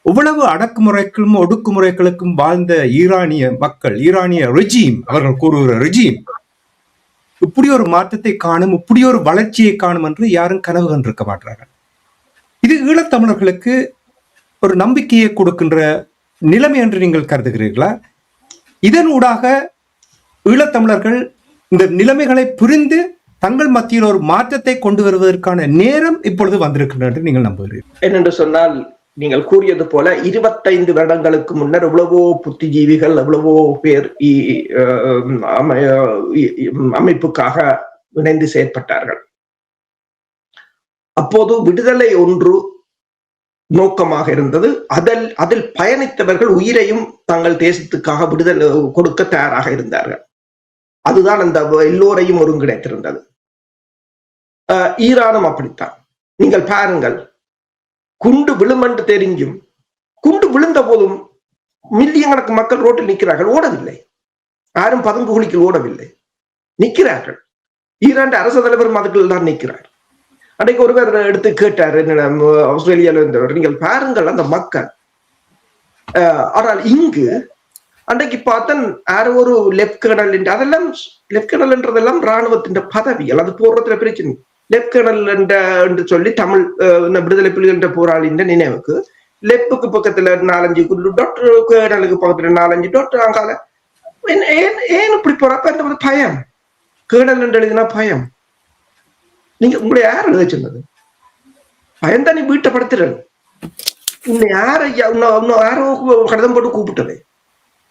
எவ்வளவு அடக்குமுறைக்கும் ஒடுக்குமுறைகளுக்கும் வாழ்ந்த ஈரானிய மக்கள், ஈரானிய ரெஜீம், அவர்கள் கூறுகிற ரெஜீம் இப்படி ஒரு மாற்றத்தை காணும், இப்படி ஒரு வளர்ச்சியை காணும் என்று யாரும் கனவு கண்டிருக்க மாட்டார்கள். இது ஈழத்தமிழர்களுக்கு ஒரு நம்பிக்கையை கொடுக்கின்ற நிலைமை என்று நீங்கள் கருதுகிறீர்களா? இதனூடாக ஈழத்தமிழர்கள் இந்த நிலைமைகளை புரிந்து தங்கள் மத்தியில் ஒரு மாற்றத்தை கொண்டு வருவதற்கான நேரம் இப்பொழுது வந்திருக்கின்றன என்று நீங்கள் நம்புகிறீர்கள்? என்னென்று சொன்னால், நீங்கள் கூறியது போல 25 வருடங்களுக்கு முன்னர் எவ்வளவோ புத்திஜீவிகள் எவ்வளவோ பேர் அமைப்புக்காக இணைந்து செயற்பட்டார்கள். அப்போது விடுதலை ஒன்று நோக்கமாக இருந்தது. அதில் பயணித்தவர்கள் உயிரையும் தங்கள் தேசத்துக்காக விடுதலை கொடுக்க தயாராக இருந்தார்கள். அதுதான் அந்த எல்லோரையும் ஒருங்கிணைத்திருந்தது. ஈரானும் அப்படித்தான். நீங்கள் பாருங்கள், குண்டு விழுமென்று தெரிஞ்சும் குண்டு விழுந்த போதும் மில்லியன் கணக்கு மக்கள் ரோட்டில் நிற்கிறார்கள், ஓடவில்லை. யாரும் பதுங்கு குழிக்கு ஓடவில்லை, நிற்கிறார்கள். ஈரான் அரசு தலைவர் அதுக்குள் தான் நிற்கிறார். அன்றைக்கு ஒருவர் எடுத்து கேட்டார், ஆஸ்திரேலியாவில் இருந்தவர், நீங்கள் பாருங்கள் அந்த மக்கள். ஆனால் இங்கு அன்றைக்கு பார்த்தன் யாரோ ஒரு லெப்டினல் என்று, அதெல்லாம் லெப்டினல் என்றதெல்லாம் இராணுவத்தின் பதவிகள், அது போடுறதுல பிரச்சனை. லெப்டினல் என்று சொல்லி தமிழ் விடுதலை புலிகள் என்ற போராளியின் நினைவுக்கு லெப்புக்கு பக்கத்துல 4-5 டாக்டர், கேடலுக்கு பக்கத்துல 4-5 டாக்டர். அங்கால ஏன் இப்படி போறப்ப பயம், கேடல் என்று எழுதினா பயம். நீங்க உங்களை யார் எழுத சொன்னது? பயன்தான் நீ வீட்டை படுத்துறேன். உன்னை யார யாரோ கடிதம் போட்டு கூப்பிட்டது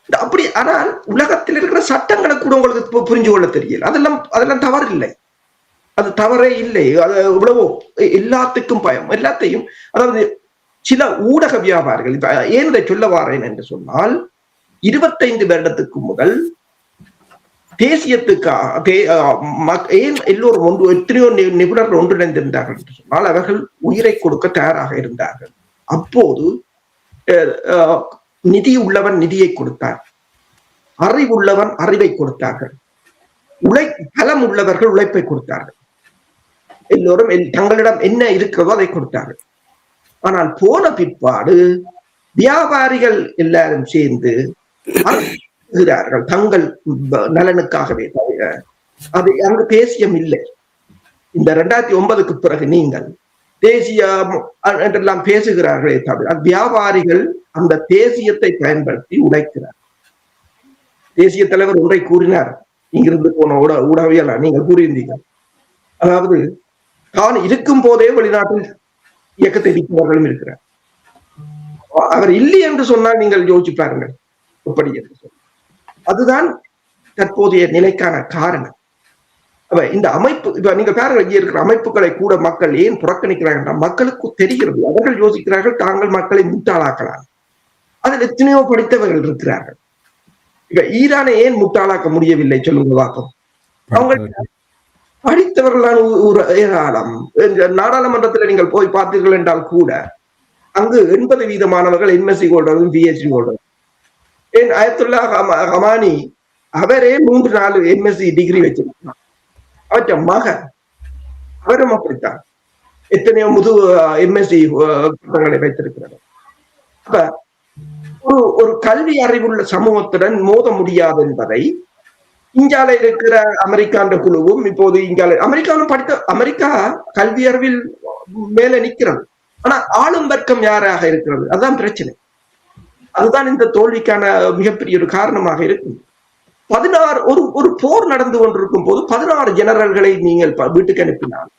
அப்படி. ஆனால் உலகத்தில் இருக்கிற சட்டங்களை கூட உங்களுக்கு புரிஞ்சு கொள்ள தெரியல. அதெல்லாம் தவறு இல்லை, அது தவறே இல்லை. அது இவ்வளவோ எல்லாத்துக்கும் பயம், எல்லாத்தையும். அதாவது சில ஊடக வியாபாரிகள், இப்ப ஏன் இதை சொல்ல வாரேன் என்று சொன்னால், 25 வருடத்துக்கு முதல் தேசியத்துக்காக ஏன் எல்லோரும் எத்தனையோ நிபுணர்கள் ஒன்றிணைந்திருந்தார்கள் என்று சொன்னால், அவர்கள் உயிரை கொடுக்க தயாராக இருந்தார்கள். அப்போது நிதி உள்ளவன் நிதியை கொடுத்தார், அறிவுள்ளவன் அறிவை கொடுத்தார்கள், பலம் உள்ளவர்கள் உழைப்பை கொடுத்தார்கள். எல்லோரும் தங்களிடம் என்ன இருக்கிறதோ அதை கொடுத்தார்கள். ஆனால் போன பிற்பாடு வியாபாரிகள் எல்லாரும் சேர்ந்து தங்கள் நலனுக்காகவே தவிர அது அங்கு தேசியம் இல்லை. இந்த 2009க்கு பிறகு நீங்கள் தேசியம் என்றெல்லாம் பேசுகிறார்களே தவிர வியாபாரிகள் அந்த தேசியத்தை பயன்படுத்தி உடைக்கிறார். தேசிய தலைவர் ஒன்றை கூறினார், இங்கிருந்து போன ஊடகவியலாளர், நீங்கள் கூறியிருந்தீர்கள். அதாவது தான் இருக்கும் போதே வெளிநாட்டில் இயக்கத்தை விற்பவர்களும் இருக்கிறார். அவர் இல்லை என்று சொன்னால் நீங்கள் யோசிச்சு பாருங்கள் எப்படி என்று சொன்னால். அதுதான் தற்போதைய நிலைக்கான காரணம். இந்த அமைப்பு, இப்ப நீங்க பாருங்கள், இங்கே இருக்கிற அமைப்புகளை கூட மக்கள் ஏன் புறக்கணிக்கிறார்கள்? மக்களுக்கு தெரிகிறது. அவர்கள் யோசிக்கிறார்கள் தாங்கள் மக்களை முட்டாளாக்கலாம். அதில் எத்தனையோ படித்தவர்கள் இருக்கிறார்கள். இப்ப ஈரானை ஏன் முட்டாளாக்க முடியவில்லை சொல்லுங்க பார்ப்போம். அவங்க படித்தவர்களான ஏராளம். நாடாளுமன்றத்தில் நீங்கள் போய் பார்த்தீர்கள் என்றால் கூட அங்கு 80% மாணவர்கள் எம்எஸ்சி ஹோல்டரும் பிஹெச்டி ஹோல்டரும். ஏன் அயத்துல்லா ஹமானி அவரே 3-4 எம்எஸ்சி டிகிரி வச்சிருக்கிறார். அவற்ற மகன் அவரும் அப்படித்தான் எத்தனையோ முது எம்எஸ்சி பட்டங்களை வைத்திருக்கிறார். அப்ப ஒரு கல்வி அறிவுள்ள சமூகத்துடன் மோத முடியாது என்பதை இந்தியால இருக்கிற அமெரிக்கான்ற குழுவும் இப்போது இந்தியால அமெரிக்காவும் அமெரிக்கா கல்வி அறிவில் மேல நிற்கிறது. ஆனா ஆளும் வர்க்கம் யாராக இருக்கிறது? அதுதான் பிரச்சனை. அதுதான் இந்த தோல்விக்கான மிகப்பெரிய ஒரு காரணமாக இருக்கும். 16 ஒரு போர் நடந்து கொண்டிருக்கும் போது 16 ஜெனரல்களை நீங்கள் வீட்டுக்கு அனுப்பினால்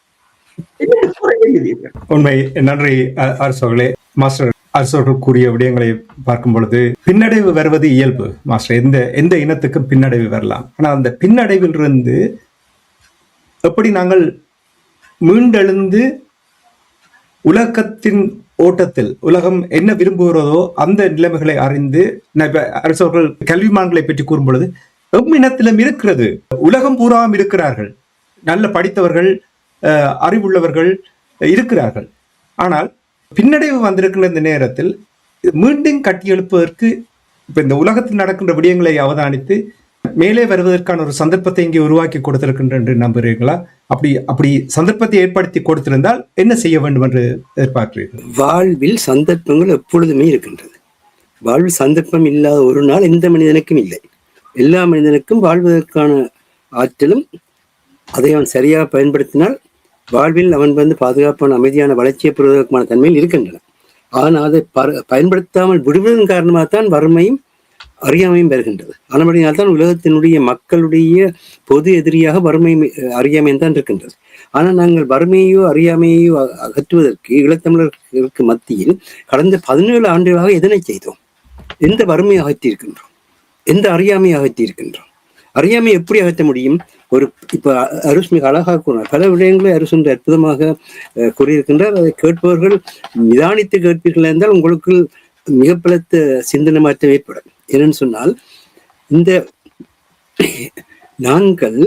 உண்மை. நன்றி அரசோர்களே. மாஸ்டர் அரசோர்கள் கூறிய விடயங்களை பார்க்கும் பொழுது பின்னடைவு வருவது இயல்பு மாஸ்டர். எந்த இனத்துக்கும் பின்னடைவு வரலாம். ஆனால் அந்த பின்னடைவில் இருந்து எப்படி நாங்கள் மீண்டெழுந்து உலகத்தின் ஓட்டத்தில் உலகம் என்ன விரும்புகிறதோ அந்த நிலைமைகளை அறிந்து, அரசோர்கள் கல்விமான்களை பற்றி கூறும் பொழுது இனத்திலும் இருக்கிறது, உலகம் பூராவும் இருக்கிறார்கள், நல்ல படித்தவர்கள் அறிவுள்ளவர்கள் இருக்கிறார்கள். ஆனால் பின்னடைவு வந்திருக்கின்ற இந்த நேரத்தில் மீண்டும் கட்டி எழுப்பதற்கு இப்ப இந்த உலகத்தில் நடக்கின்ற விடயங்களை அவதானித்து மேலே வருவதற்கான ஒரு சந்தர்ப்பத்தை இங்கே உருவாக்கி கொடுத்திருக்கின்ற என்று நம்புகிறீர்களா? அப்படி சந்தர்ப்பத்தை ஏற்படுத்தி கொடுத்திருந்தால் என்ன செய்ய வேண்டும் என்று எதிர்பார்க்கிறீர்கள்? வாழ்வில் சந்தர்ப்பங்கள் எப்பொழுதுமே இருக்கின்றது. வாழ்வில் சந்தர்ப்பம் இல்லாத ஒரு நாள் எந்த மனிதனுக்கும் இல்லை. எல்லா மனிதனுக்கும் வாழ்வதற்கான ஆற்றலும் அதை அவன் சரியாக பயன்படுத்தினால் வாழ்வில் அவன் பாதுகாப்பான அமைதியான வளர்ச்சியை பெறுவதற்கான தன்மையில் இருக்கின்றன. ஆனால் அதை பயன்படுத்தாமல் விடுவதன் காரணமாகத்தான் வறுமையும் அறியாமையும் வருகின்றது. ஆனபடியால்தான் உலகத்தினுடைய மக்களுடைய பொது எதிரியாக வறுமை அறியாமையும் தான் இருக்கின்றது. ஆனால் நாங்கள் வறுமையோ அறியாமையோ அகற்றுவதற்கு ஈழத்தமிழர்களுக்கு மத்தியில் கடந்த 17 ஆண்டுகளாக எதனை செய்தோம்? எந்த வறுமையை அகற்றியிருக்கின்றோம்? எந்த அறியாமையை அகற்றியிருக்கின்றோம்? அறியாமை எப்படி அகற்ற முடியும்? ஒரு இப்ப அருஷ் மிக அழகாக கூறினார். பல விடயங்களை அருஷ் என்று அற்புதமாக கூறியிருக்கின்றார். அதை கேட்பவர்கள் நிதானித்து கேட்பீர்கள் என்றால் உங்களுக்கு மிக பலத்த சிந்தனை மாற்றம் ஏற்படும். என்னன்னு சொன்னால், இந்த நாங்கள்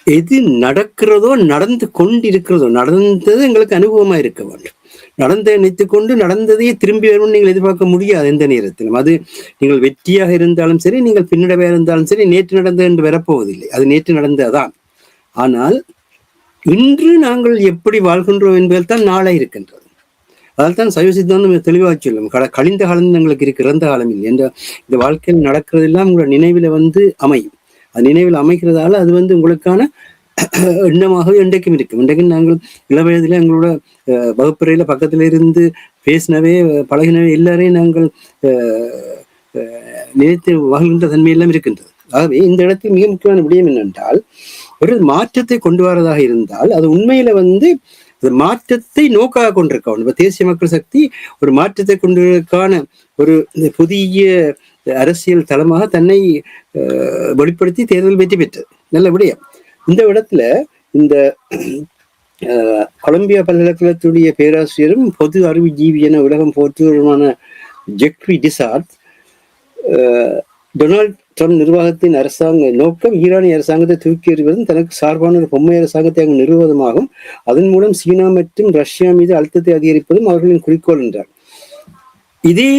எது நடக்கிறதோ நடந்து கொண்டிருக்கிறதோ, நடந்தது எங்களுக்கு அனுபவமா இருக்க வேண்டும். நடந்த நினைத்துக்கொண்டு நடந்ததையே திரும்பி வரும் நீங்கள் எதிர்பார்க்க முடியாது எந்த நேரத்திலும். அது நீங்கள் வெற்றியாக இருந்தாலும் சரி, நீங்கள் பின்னடைவாக இருந்தாலும் சரி, நேற்று நடந்தது என்று வரப்போவதில்லை. அது நேற்று நடந்ததுதான். ஆனால் இன்று நாங்கள் எப்படி வாழ்கின்றோம் என்பதில் தான் நாளை இருக்கின்றது. அதால் தான் சைவ சித்தாந்தம் தெளிவாக சொல்லும், கழிந்த காலம் எங்களுக்கு இருக்கு, இறந்த காலம் இல்லை என்ற. இந்த வாழ்க்கையில் நடக்கிறதெல்லாம் உங்களோட நினைவில் அமையும். அது நினைவில் அமைக்கிறதால அது உங்களுக்கான எண்ணமாகவே இன்றைக்கும் இருக்கும். இன்றைக்கும் நாங்கள் இளவயதில் எங்களோட வகுப்பறையில பக்கத்துல இருந்து பேசினவே பழகினவே எல்லாரையும் நாங்கள் நினைத்து வாழ்கின்ற தன்மையெல்லாம் இருக்கின்றது. ஆகவே இந்த இடத்தில் மிக முக்கியமான விடயம் என்னென்றால், ஒரு மாற்றத்தை கொண்டு வரதாக இருந்தால் அது உண்மையில மாற்றத்தை நோக்காக கொண்டிருக்க. இப்ப தேசிய மக்கள் சக்தி ஒரு மாற்றத்தை கொண்டிருக்கான ஒரு புதிய அரசியல் தளமாக தன்னை வெளிப்படுத்தி தேர்தல் வெற்றி பெற்றது. நல்ல விடயம். இந்த இடத்துல இந்த கொலம்பியா பல்கலைக்கழகத்துடைய பேராசிரியரும் பொது அறிவுஜீவி என உலகம் போற்றுவருமான ஜெக்ரி டிசார்ட், டொனால்ட் ட்ரம்ப் நிர்வாகத்தின் அரசாங்க நோக்கம் ஈரானிய அரசாங்கத்தை தூக்கி எறிவதும் தனக்கு சார்பான ஒரு பொம்மை அரசாங்கத்தை அங்கு நிறுவுவதுமாகும். அதன் மூலம் சீனா மற்றும் ரஷ்யா மீது அழுத்தத்தை அதிகரிப்பதும் அவர்களின் குறிக்கோள் என்றார். இதே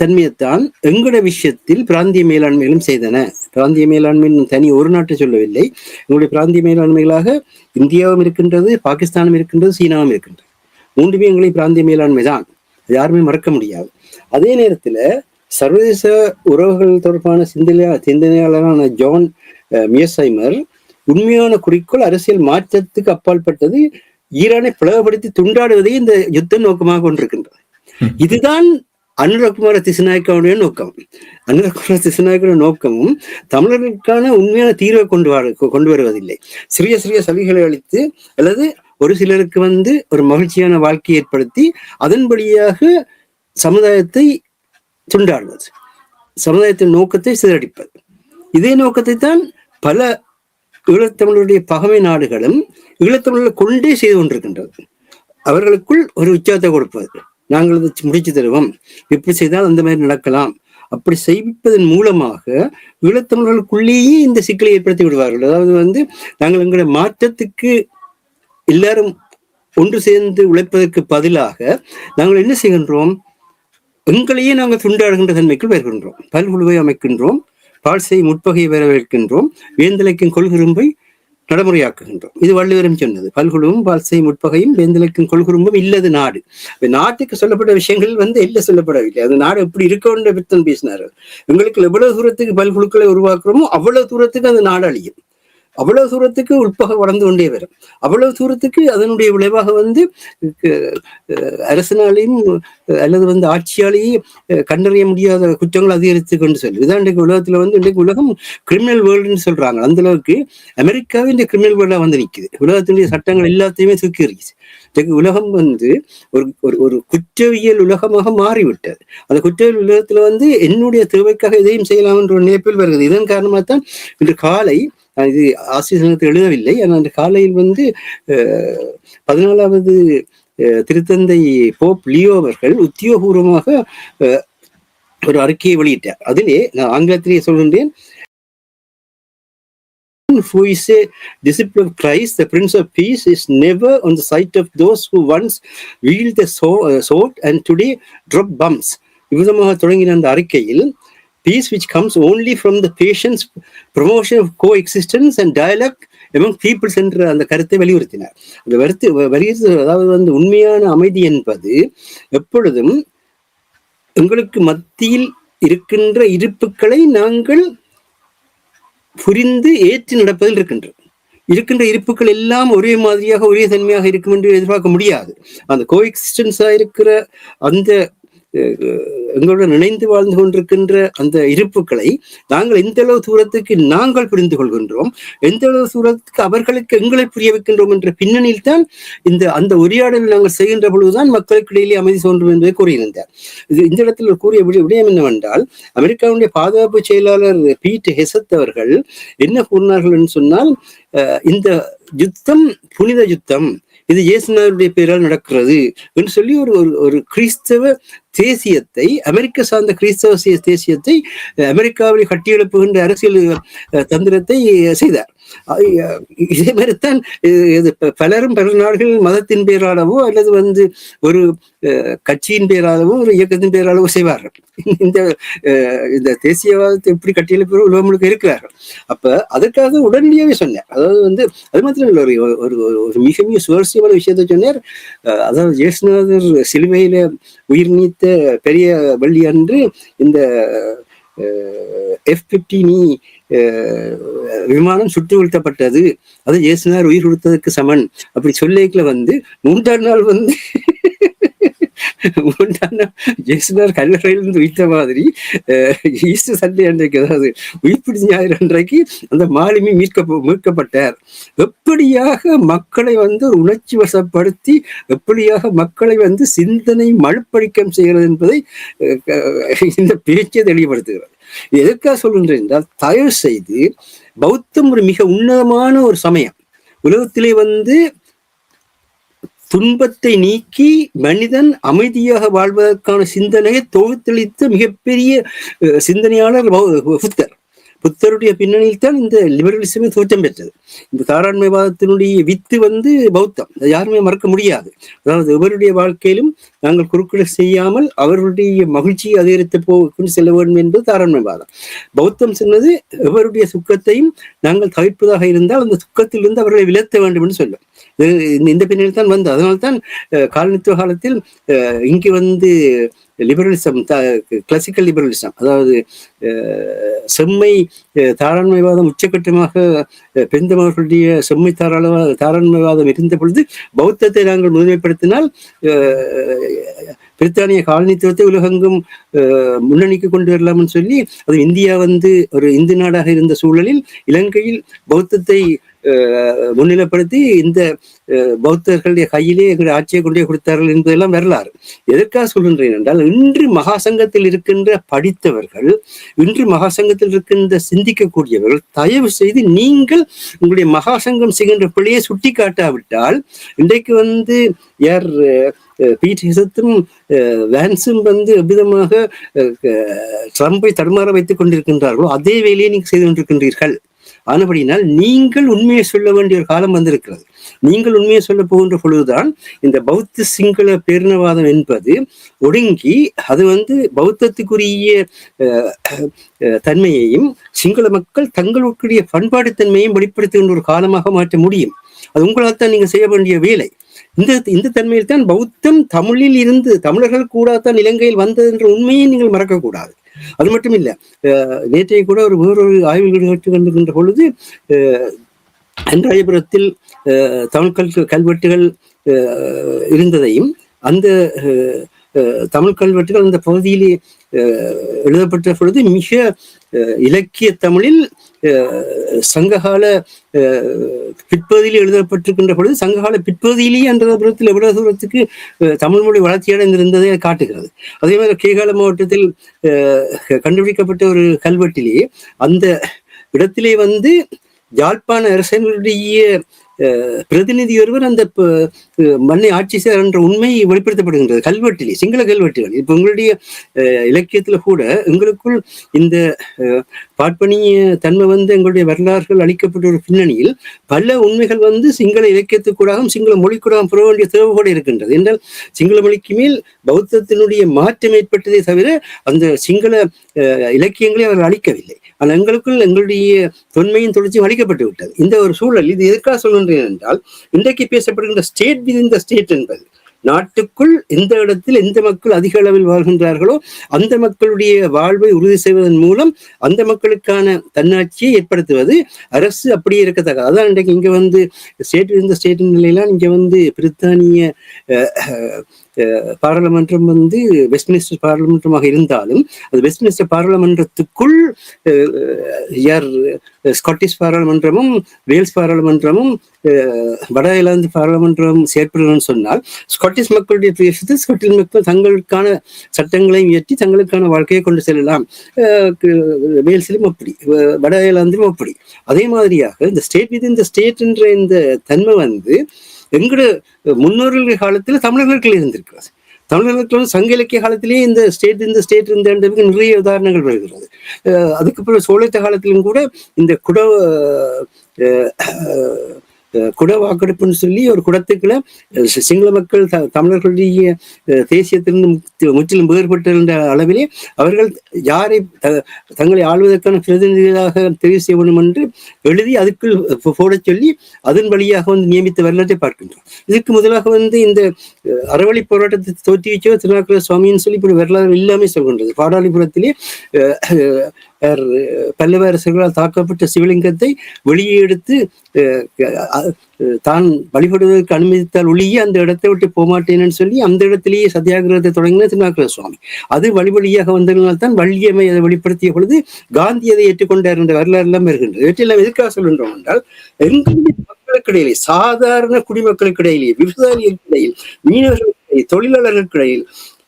தன்மையைத்தான் எங்களுடைய விஷயத்தில் பிராந்திய மேலாண்மைகளும் செய்தன. பிராந்திய மேலாண்மை தனி ஒரு நாட்டை சொல்லவில்லை. எங்களுடைய பிராந்திய மேலாண்மைகளாக இந்தியாவும் இருக்கின்றது, பாகிஸ்தானும் இருக்கின்றது, சீனாவும் இருக்கின்றது. மூன்றுமே எங்களை பிராந்திய மேலாண்மை தான், யாருமே மறக்க முடியாது. அதே நேரத்துல சர்வதேச உறவுகள் தொடர்பான சிந்தனையாளரான ஜான் மியர்ஹைமர் உண்மையான குறிக்கோள் அரசியல் மாற்றத்துக்கு அப்பாற்பட்டது ஈரானை பிளவுபடுத்தி துண்டாடுவதை இந்த யுத்தம் நோக்கமாக கொண்டிருக்கின்றது. இதுதான் அனுரகுமார திசுநாயக்காவுடைய நோக்கம். அனுரகுமார திசுநாயக்காவுடைய நோக்கமும் தமிழர்களுக்கான உண்மையான தீர்வை கொண்டு வருவதில்லை. சிறிய சிறிய சலுகைகளை அளித்து அல்லது ஒரு சிலருக்கு ஒரு மகிழ்ச்சியான வாழ்க்கையை ஏற்படுத்தி அதன் வழியாக சமுதாயத்தை துண்டாடுவது, சமுதாயத்தின் நோக்கத்தை சிதறடிப்பது. இதே நோக்கத்தை தான் பல ஈழத்தமிழருடைய பகமை நாடுகளும் ஈழத்தமிழர்களை கொண்டே செய்து கொண்டிருக்கின்றது. அவர்களுக்குள் ஒரு உற்சாகத்தை கொடுப்பது, நாங்கள் அதை முடிச்சு தருவோம், இப்படி செய்தால் அந்த மாதிரி நடக்கலாம், அப்படி செய்விப்பதன் மூலமாக ஈழத்தமிழர்களுக்குள்ளேயே இந்த சிக்கலை ஏற்படுத்தி விடுவார்கள். அதாவது நாங்கள் எங்களுடைய மாற்றத்துக்கு எல்லாரும் ஒன்று சேர்ந்து உழைப்பதற்கு பதிலாக நாங்கள் என்ன செய்கின்றோம், எங்களையே நாங்கள் துண்டாடுகின்ற தன்மைக்குள் வருகின்றோம். பல்குழுவை அமைக்கின்றோம், பால்சை முற்பகையை வரவேற்கின்றோம், வேந்தலைக்கும் கொள்கிரும்பை நடைமுறையாக்குகின்றோம். இது வள்ளுவரும் சொன்னது. பல்குழுவும் பால்சை முற்பகையும் வேந்தலைக்கும் கொள்குறும்பும் இல்லது நாடு. நாட்டுக்கு சொல்லப்பட்ட விஷயங்கள் எல்ல சொல்லப்படவில்லை. அது நாடு எப்படி இருக்க பித்தன் பேசினார்கள். எங்களுக்கு எவ்வளவு தூரத்துக்கு பல்குழுக்களை உருவாக்குறோமோ அவ்வளவு தூரத்துக்கு அந்த நாடு அழியும். அவ்வளவு தூரத்துக்கு உட்பகை வளர்ந்து கொண்டே வரும். அவ்வளவு தூரத்துக்கு அதனுடைய விளைவாக அரசனாலையும் அல்லது ஆட்சியாலேயும் கண்டறிய முடியாத குற்றங்கள் அதிகரித்து கொண்டு செல்லும். இதான் இன்றைக்கு உலகத்துல இன்றைக்கு உலகம் கிரிமினல் வேர்ல்டுன்னு சொல்றாங்க. அந்த அளவுக்கு அமெரிக்காவே இந்த கிரிமினல் வேர்ல்டா நிக்குது. உலகத்தினுடைய சட்டங்கள் எல்லாத்தையுமே தூக்கி எறிச்சு. இன்றைக்கு உலகம் ஒரு குற்றவியல் உலகமாக மாறிவிட்டது. அந்த குற்றவியல் உலகத்துல என்னுடைய தேவைக்காக எதையும் செய்யலாம் என்ற ஒரு நினைப்பில் வருகிறது. இதன் காரணமாக தான் இன்று காலை, இது ஆசிரியர் சங்கத்தில் எழுதவில்லை, ஆனால் அந்த காலையில் 14வது திருத்தந்தை போப் லியோ அவர்கள் உத்தியோகபூர்வமாக ஒரு அறிக்கையை வெளியிட்டார். அதிலே நான் ஆங்கிலத்திலேயே சொல்கின்றேன். Who is a disciple of Christ, the Prince of Peace, is never on the side of those who once wield the sword and today drop bombs. இவ்விதமாக தொடங்கின அந்த அறிக்கையில் peace which comes only from the patience, promotion of coexistence and dialogue among peoples என்ற அந்த கருத்தை வலியுறுத்தினார். அந்த வலியுறுத்தி, அதாவது உண்மையான அமைதி என்பது எப்பொழுதும் எங்களுக்கு மத்தியில் இருக்கின்ற இருப்புக்களை நாங்கள் புரிந்து ஏற்று நடப்பதில் இருக்கின்ற இருப்புகள் எல்லாம் ஒரே மாதிரியாக ஒரே தன்மையாக இருக்கும் என்று எதிர்பார்க்க முடியாது. அந்த கோஎக்ஸிஸ்டன்ஸா இருக்கிற அந்த எங்களுடன் இணைந்து வாழ்ந்து கொண்டிருக்கின்ற அந்த இருப்புகளை நாங்கள் எந்த அளவு தூரத்துக்கு நாங்கள் புரிந்து கொள்கின்றோம், எந்த அளவு தூரத்துக்கு அவர்களுக்கு எங்களை புரிய வைக்கின்றோம் என்ற பின்னணியில் தான் அந்த உரையாடலில் நாங்கள் செய்கின்ற பொழுதுதான் மக்களுக்கு இடையிலே அமைதி தோன்றும் என்பதை கூறியிருந்தார். இந்த இடத்தில் கூறிய விடயம் என்னவென்றால், அமெரிக்காவுடைய பாதுகாப்பு செயலாளர் பீட் ஹெசத் அவர்கள் என்ன கூறினார்கள் என்று சொன்னால், இந்த யுத்தம் புனித யுத்தம், இது இயேசுநாதருடைய பெயரால் நடக்கிறது என்று சொல்லி ஒரு கிறிஸ்தவ தேசியத்தை, அமெரிக்க சார்ந்த கிறிஸ்தவ தேசியத்தை அமெரிக்காவில் கட்டியெழுப்புகின்ற அரசியல் தந்திரத்தை செய்தார். இதே மாதிரித்தான் பல நாடுகள் மதத்தின் பெயராலவோ அல்லது ஒரு கட்சியின் பெயராலவோ ஒரு இயக்கத்தின் பெயராலவோ செய்வார்கள். இந்த தேசியவாதத்தை எப்படி கட்டியெழுப்ப உலகம் முழுக்க இருக்கிறார்கள். அப்ப அதற்காக உடனடியாவே சொன்னார். அதாவது அது மாத்திரம் இல்லை, ஒரு மிக மிக சுவாரஸ்யமான விஷயத்த சொன்னார். அதாவது இயேசுநாதர் சிலுவையில உயிர் நீத்த பெரிய வள்ளி அன்று இந்த F-15 விமானம் சுட்டு வீழ்த்தப்பட்டது, அது இயேசுநாதர் உயிர் கொடுத்ததுக்கு சமன் அப்படி சொல்லிக்கல மூன்றாம் நாள் இயேசுநாதர் கல்லறையிலிருந்து உயிர்த்த மாதிரி ஈஸ்டர் சண்டே அன்றைக்கு, அதாவது உயிர்ப்பிடி ஞாயிறு அன்றைக்கு அந்த மாலுமி மீட்கப்பட்டார். எப்படியாக மக்களை ஒரு உணர்ச்சி வசப்படுத்தி எப்படியாக மக்களை சிந்தனை மழுப்படிக்கம் செய்கிறது என்பதை இந்த பேச்சை தெளிவுபடுத்துகிறது. எதற்காக சொல்கின்றேன் என்றால், தயவு செய்து பௌத்தம் ஒரு மிக உன்னதமான ஒரு சமயம். உலகத்திலே துன்பத்தை நீக்கி மனிதன் அமைதியாக வாழ்வதற்கான சிந்தனையை தொகுத்தளித்த மிகப்பெரிய சிந்தனையாளர் புத்தருடைய பின்னணியில் தான் இந்த லிபரலிசமே தோற்றம் பெற்றது. இந்த தாராண்மைவாதத்தினுடைய வித்து பௌத்தம், அதை யாருமே மறக்க முடியாது. அதாவது எவருடைய வாழ்க்கையிலும் நாங்கள் குறுக்கிட செய்யாமல் அவர்களுடைய மகிழ்ச்சியை அதிகரித்து கொண்டு செல்ல வேண்டும் என்பது தாராண்மைவாதம். பௌத்தம் சொன்னது எவருடைய சுக்கத்தையும் நாங்கள் தவிர்ப்பதாக இருந்தால் அந்த சுக்கத்திலிருந்து அவர்களை விலத்த வேண்டும் என்று சொல்லும். இந்த பின்னணியில் தான் அதனால்தான் காலனித்துவ காலத்தில் இங்கு லிபரலிசம், கிளாசிக்கல் லிபரலிசம், அதாவது செம்மை தாராண்மைவாதம் உச்சகட்டமாக பெருந்தவர்களுடைய செம்மை தாராண்மைவாதம் இருந்த பொழுது பௌத்தத்தை நாங்கள் முழுமைப்படுத்தினால் பிரித்தானிய காலனித்துவத்தை உலகெங்கும் முன்னணிக்கு கொண்டு வரலாம்னு சொல்லி, அது இந்தியா ஒரு இந்து நாடாக இருந்த சூழலில் இலங்கையில் பௌத்தத்தை முன்னிலைப்படுத்தி இந்த பௌத்தர்களுடைய கையிலே எங்களுடைய ஆட்சியை கொண்டே கொடுத்தார்கள் என்பதெல்லாம் வரலாறு. எதற்காக சொல்கின்றேன் என்றால், இன்று மகாசங்கத்தில் இருக்கின்ற படித்தவர்கள், இன்று மகாசங்கத்தில் இருக்கின்ற சிந்திக்கக்கூடியவர்கள், தயவு செய்து நீங்கள் உங்களுடைய மகாசங்கம் செய்கின்ற பிள்ளையை சுட்டி காட்டாவிட்டால், இன்றைக்கு யார் பீட் ஹெசத்தும் வேன்ஸும் எவ்விதமாக ட்ரம்பை தடுமாற வைத்துக் கொண்டிருக்கின்றார்களோ அதே வேலையை நீங்கள் செய்து கொண்டிருக்கின்றீர்கள். ஆனபடினால் நீங்கள் உண்மையை சொல்ல வேண்டிய ஒரு காலம் வந்திருக்கிறது. நீங்கள் உண்மையை சொல்ல போகின்ற பொழுதுதான் இந்த பௌத்த சிங்கள பேரினவாதம் என்பது ஒடுங்கி அது பௌத்தத்துக்குரிய தன்மையையும் சிங்கள மக்கள் தங்களுடைய பண்பாடு தன்மையையும் வெளிப்படுத்துகின்ற ஒரு காலமாக மாற்ற முடியும். அது உங்களால் தான் நீங்க செய்ய வேண்டிய வேலை. இந்த தன்மையில் தான் பௌத்தம் தமிழில் இருந்து தமிழர்கள் கூடத்தான் இலங்கையில் வந்தது என்ற உண்மையை நீங்கள் மறக்கக்கூடாது. அது மட்டும் இல்ல, நேற்றைய கூட வேறொரு ஆய்வில் ஈடுபட்டு கொண்டிருக்கின்ற பொழுது அன்றாயபுரத்தில் தமிழ் கல்வெட்டுகள் இருந்ததையும் அந்த தமிழ் கல்வெட்டுகள் அந்த பகுதியிலே எழுதப்பட்ட பொழுது மிக இலக்கிய தமிழில் சங்ககால பிற்பகுதியில் எழுதப்பட்டிருக்கின்ற பொழுது சங்ககால பிற்பகுதியிலேயே அன்றாபுரத்தில் எவ்வளவு தூரத்துக்கு தமிழ் மொழி வளர்ச்சியடைந்திருந்ததை காட்டுகிறது. அதே மாதிரி கேகால மாவட்டத்தில் கண்டுபிடிக்கப்பட்ட ஒரு கல்வெட்டிலேயே அந்த இடத்திலே யாழ்ப்பாண அரசனுடைய பிரதிநிதி ஒருவர் அந்த மண்ணை ஆட்சி செய்ய என்ற உண்மை வெளிப்படுத்தப்படுகின்றது கல்வெட்டிலே, சிங்கள கல்வெட்டுகள். இப்ப உங்களுடைய இலக்கியத்துல கூட எங்களுக்குள் இந்த பாட்பணிய தன்மை எங்களுடைய வரலாறுகள் அளிக்கப்பட்ட ஒரு பின்னணியில் பல உண்மைகள் சிங்கள இலக்கியத்துக்கூடாகவும் சிங்கள மொழிக்கூடாகவும் பெற வேண்டிய தேவையோடு இருக்கின்றது. என்றால் சிங்கள மொழிக்கு மேல் பௌத்தத்தினுடைய மாற்றம் ஏற்பட்டதே தவிர அந்த சிங்கள இலக்கியங்களை அவர்கள் அளிக்கவில்லை. ஆனால் எங்களுக்குள் எங்களுடைய தொன்மையின் தொடர்ச்சியும் அளிக்கப்பட்டு விட்டது. இந்த ஒரு சூழல் இது எதற்காக சொல்கின்றேன் என்றால், இன்றைக்கு பேசப்படுகின்ற ஸ்டேட் விதின் த ஸ்டேட் என்பது நாட்டுக்குள் எந்த இடத்தில் எந்த மக்கள் அதிக அளவில் வாழ்கின்றார்களோ அந்த மக்களுடைய வாழ்வை உறுதி செய்வதன் மூலம் அந்த மக்களுக்கான தன்னாட்சியை ஏற்படுத்துவது அரசு அப்படியே இருக்கத்தக்க. அதான் இன்றைக்கு இங்க ஸ்டேட் இந்த ஸ்டேட் நிலையெல்லாம் இங்க பிரித்தானிய பாராளுமன்றம் வெஸ்ட்மினிஸ்டர் பாராளுமன்றமாக இருந்தாலும் அது வெஸ்ட்மினிஸ்டர் பாராளுமன்றத்துக்குள் யார் ஸ்காட்டிஷ் பாராளுமன்றமும் வேல்ஸ் பாராளுமன்றமும் வட அயர்லாந்து பாராளுமன்றம் செயற்படுன்னு சொன்னால் ஸ்காட்டிஷ் மக்களுடைய பிரதேசத்தில் ஸ்காட்டிஷ் மக்கள் தங்களுக்கான சட்டங்களை இயற்றி தங்களுக்கான வாழ்க்கையை கொண்டு செல்லலாம். வேல்ஸிலும் அப்படி, வட அயர்லாந்திலும் அப்படி. அதே மாதிரியாக இந்த ஸ்டேட் வித் இந்த ஸ்டேட் என்ற இந்த தன்மை எங்களோட முன்னோர்கள் காலத்தில் தமிழர்களுக்கு இருந்திருக்கிறது. தமிழர்களுக்கு சங்க இலக்கிய காலத்திலேயே இந்த ஸ்டேட் இருந்ததுக்கு நிறைய உதாரணங்கள் வருகிறது. அதுக்கப்புறம் சோழத்த காலத்திலும் கூட இந்த குட வாக்கெடுப்புன்னு சொல்லி ஒரு குடத்துக்குள்ள சிங்கள மக்கள் தமிழர்களுடைய தேசியத்திலிருந்து முற்றிலும் வேறுபட்டிருந்த அளவிலே அவர்கள் யாரை தங்களை ஆள்வதற்கான பிரதிநிதிகளாக தெரிவு செய்ய வேண்டும் என்று எழுதி அதுக்குள் போட சொல்லி அதன் வழியாக நியமித்த வரலாற்றை பார்க்கின்றோம். இதுக்கு முதலாக இந்த அறவழி போராட்டத்தை தோற்றுவிச்சோ திருநாக்கர சுவாமின்னு சொல்லி இப்படி வரலாறு இல்லாமல் சொல்கின்றது. பாடாளிபுரத்திலே பல்லவ அரசர்களால் தாக்கப்பட்ட சிவலிங்கத்தை வெளியே எடுத்து தான் வழிபடுவதற்கு அனுமதித்தால் ஒழிய அந்த இடத்தை விட்டு போகமாட்டேன்னு சொல்லி அந்த இடத்திலேயே சத்தியாகிரகத்தை தொடங்கின திருநாக்கர சுவாமி. அது வழியாக வந்ததனால் தான் வள்ளியம்மை அதை வெளிப்படுத்திய பொழுது காந்தி அதை ஏற்றுக்கொண்டார் என்ற வரலாறு எல்லாம் இருக்கின்றது. இவற்றெல்லாம் எதுக்காக சொல்கின்றோம் என்றால் எங்களுடைய மக்களுக்கிடையிலே, சாதாரண குடிமக்களுக்கு இடையிலே, விவசாயிகளுக்கு இடையில், மீனவர்களுக்கு, தொழிலாளர்களுக்கு இடையில்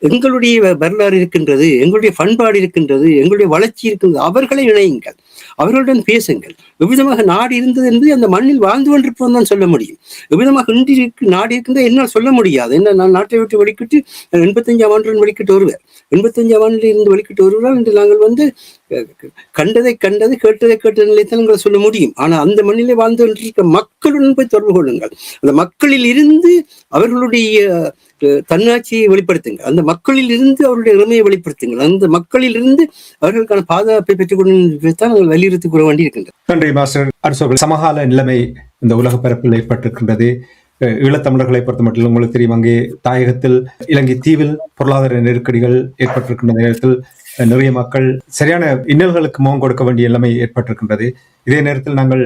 எங்களுடைய வரலாறு இருக்கின்றது, எங்களுடைய பண்பாடு இருக்கின்றது, எங்களுடைய வளர்ச்சி இருக்கின்றது. அவர்களை இணையுங்கள், அவர்களுடன் பேசுங்கள். எவ்விதமாக நாடு இருந்தது என்று அந்த மண்ணில் வாழ்ந்து கொண்டிருப்போம் தான் சொல்ல முடியும். எவ்விதமாக இன்றைக்கு நாடு இருக்கின்ற என்னால் சொல்ல முடியாது. என்ன, நான் நாட்டை விட்டு வெளிக்கிட்டு 85ஆம் ஆண்டு வெளிக்கிட்டு வருவேன். 85ஆம் ஆண்டில் இருந்து வெளிக்கிட்டு வருவதால் இன்று நாங்கள் கண்டதை கண்டது, கேட்டதை கேட்ட நிலையத்தான் எங்களை சொல்ல முடியும். ஆனால் அந்த மண்ணிலே வாழ்ந்து கொண்டிருக்க மக்களுடன் போய் தொடர்பு கொள்ளுங்கள். அந்த மக்களில் இருந்து அவர்களுடைய தன்னாட்சியை வெளிப்படுத்துங்கள். அந்த மக்களில் இருந்து அவருடைய இளமையை வெளிப்படுத்துங்கள். அந்த மக்களில் இருந்து அவர்களுக்கான பாதுகாப்பை பெற்றுக் கொண்டுதான் நாங்கள் வலியுறுத்தி கூற வேண்டி இருக்கின்றோம். நன்றி மாஸ்டர். அரசர்கள் சமகால நிலைமை இந்த உலக பரப்பில் ஏற்பட்டிருக்கின்றது. ஈழத்தமிழர்களை பொறுத்த மட்டும் உங்களுக்கு தெரியும், அங்கே தாயகத்தில் இலங்கை தீவில் பொருளாதார நெருக்கடிகள் ஏற்பட்டிருக்கின்ற நேரத்தில் நிறைய மக்கள் சரியான இன்னல்களுக்கு முகம் கொடுக்க வேண்டிய நிலைமை ஏற்பட்டிருக்கின்றது. இதே நேரத்தில் நாங்கள்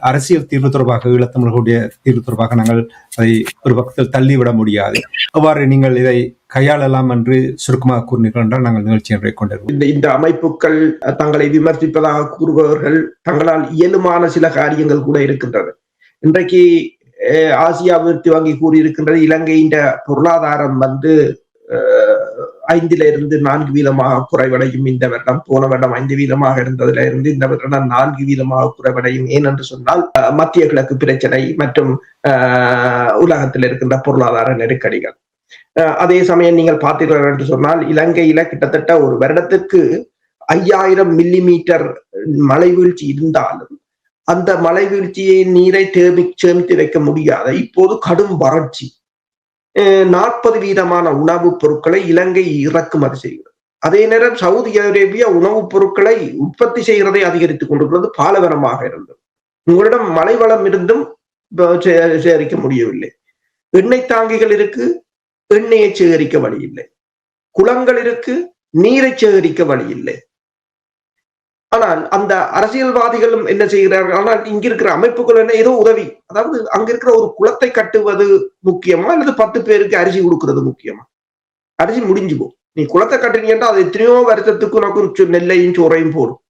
அரசியல் தீர்வு தொடர்பாக, ஈழத்தமிழர்களுடைய தீர்வு தொடர்பாக நாங்கள் அதை ஒரு பக்கத்தில் தள்ளிவிட முடியாது. அவ்வாறு நீங்கள் இதை கையாளலாம் என்று சுருக்கமாக கூறினீர்கள் என்றால் நாங்கள் நிகழ்ச்சி ஒன்றை கொண்டிருக்கிறோம். இந்த அமைப்புகள் தங்களை விமர்சிப்பதாக கூறுபவர்கள் தங்களால் இயலுமான சில காரியங்கள் கூட இருக்கின்றது. இன்றைக்கு ஆசியா அபிவிருத்தி வங்கி கூறியிருக்கின்றது, இலங்கையின் பொருளாதாரம் 5% 4% குறைவடையும் இந்த வருடம். போன வருடம் 5% இருந்ததுல இருந்து இந்த வருடம் 4% குறைவடையும். ஏனென்று சொன்னால் மத்திய கிழக்கு பிரச்சனை மற்றும் உலகத்தில் இருக்கின்ற பொருளாதார நெருக்கடிகள். அதே சமயம் நீங்கள் பார்த்தீர்கள் என்று சொன்னால் இலங்கையில கிட்டத்தட்ட ஒரு வருடத்திற்கு 5000 மில்லிமீட்டர் மழை வீழ்ச்சி இருந்தாலும் அந்த மழை வீழ்ச்சியை நீரை சேமித்து வைக்க முடியாத இப்போது கடும் வறட்சி. 40% உணவுப் பொருட்களை இலங்கை இறக்குமதி செய்கிறது. அதே நேரம் சவுதி அரேபியா உணவுப் பொருட்களை உற்பத்தி செய்கிறதை அதிகரித்துக் கொண்டிருக்கிறது. பாலைவனமாக இருந்தது. உங்களிடம் மழை வளம் இருந்தும் சேகரிக்க முடியவில்லை. எண்ணெய் தாங்கிகள் இருக்கு, எண்ணெயை சேகரிக்க வழி இல்லை. குளங்கள் இருக்கு, நீரை சேகரிக்க வழி இல்லை. ஆனால் அந்த அரசியல்வாதிகளும் என்ன செய்கிறார்கள்? ஆனால் இங்க இருக்கிற அமைப்புகள் என்ன, ஏதோ உதவி, அதாவது அங்க இருக்கிற ஒரு குளத்தை கட்டுவது முக்கியமா அல்லது 10 பேருக்கு அரிசி கொடுக்கறது முக்கியமா? அரிசி முடிஞ்சு போ, நீ குளத்தை கட்டுறீங்கன்னா அது எத்தனையோ வருஷத்துக்கு உனக்கு நெல்லையும் சோறையும் போடும்.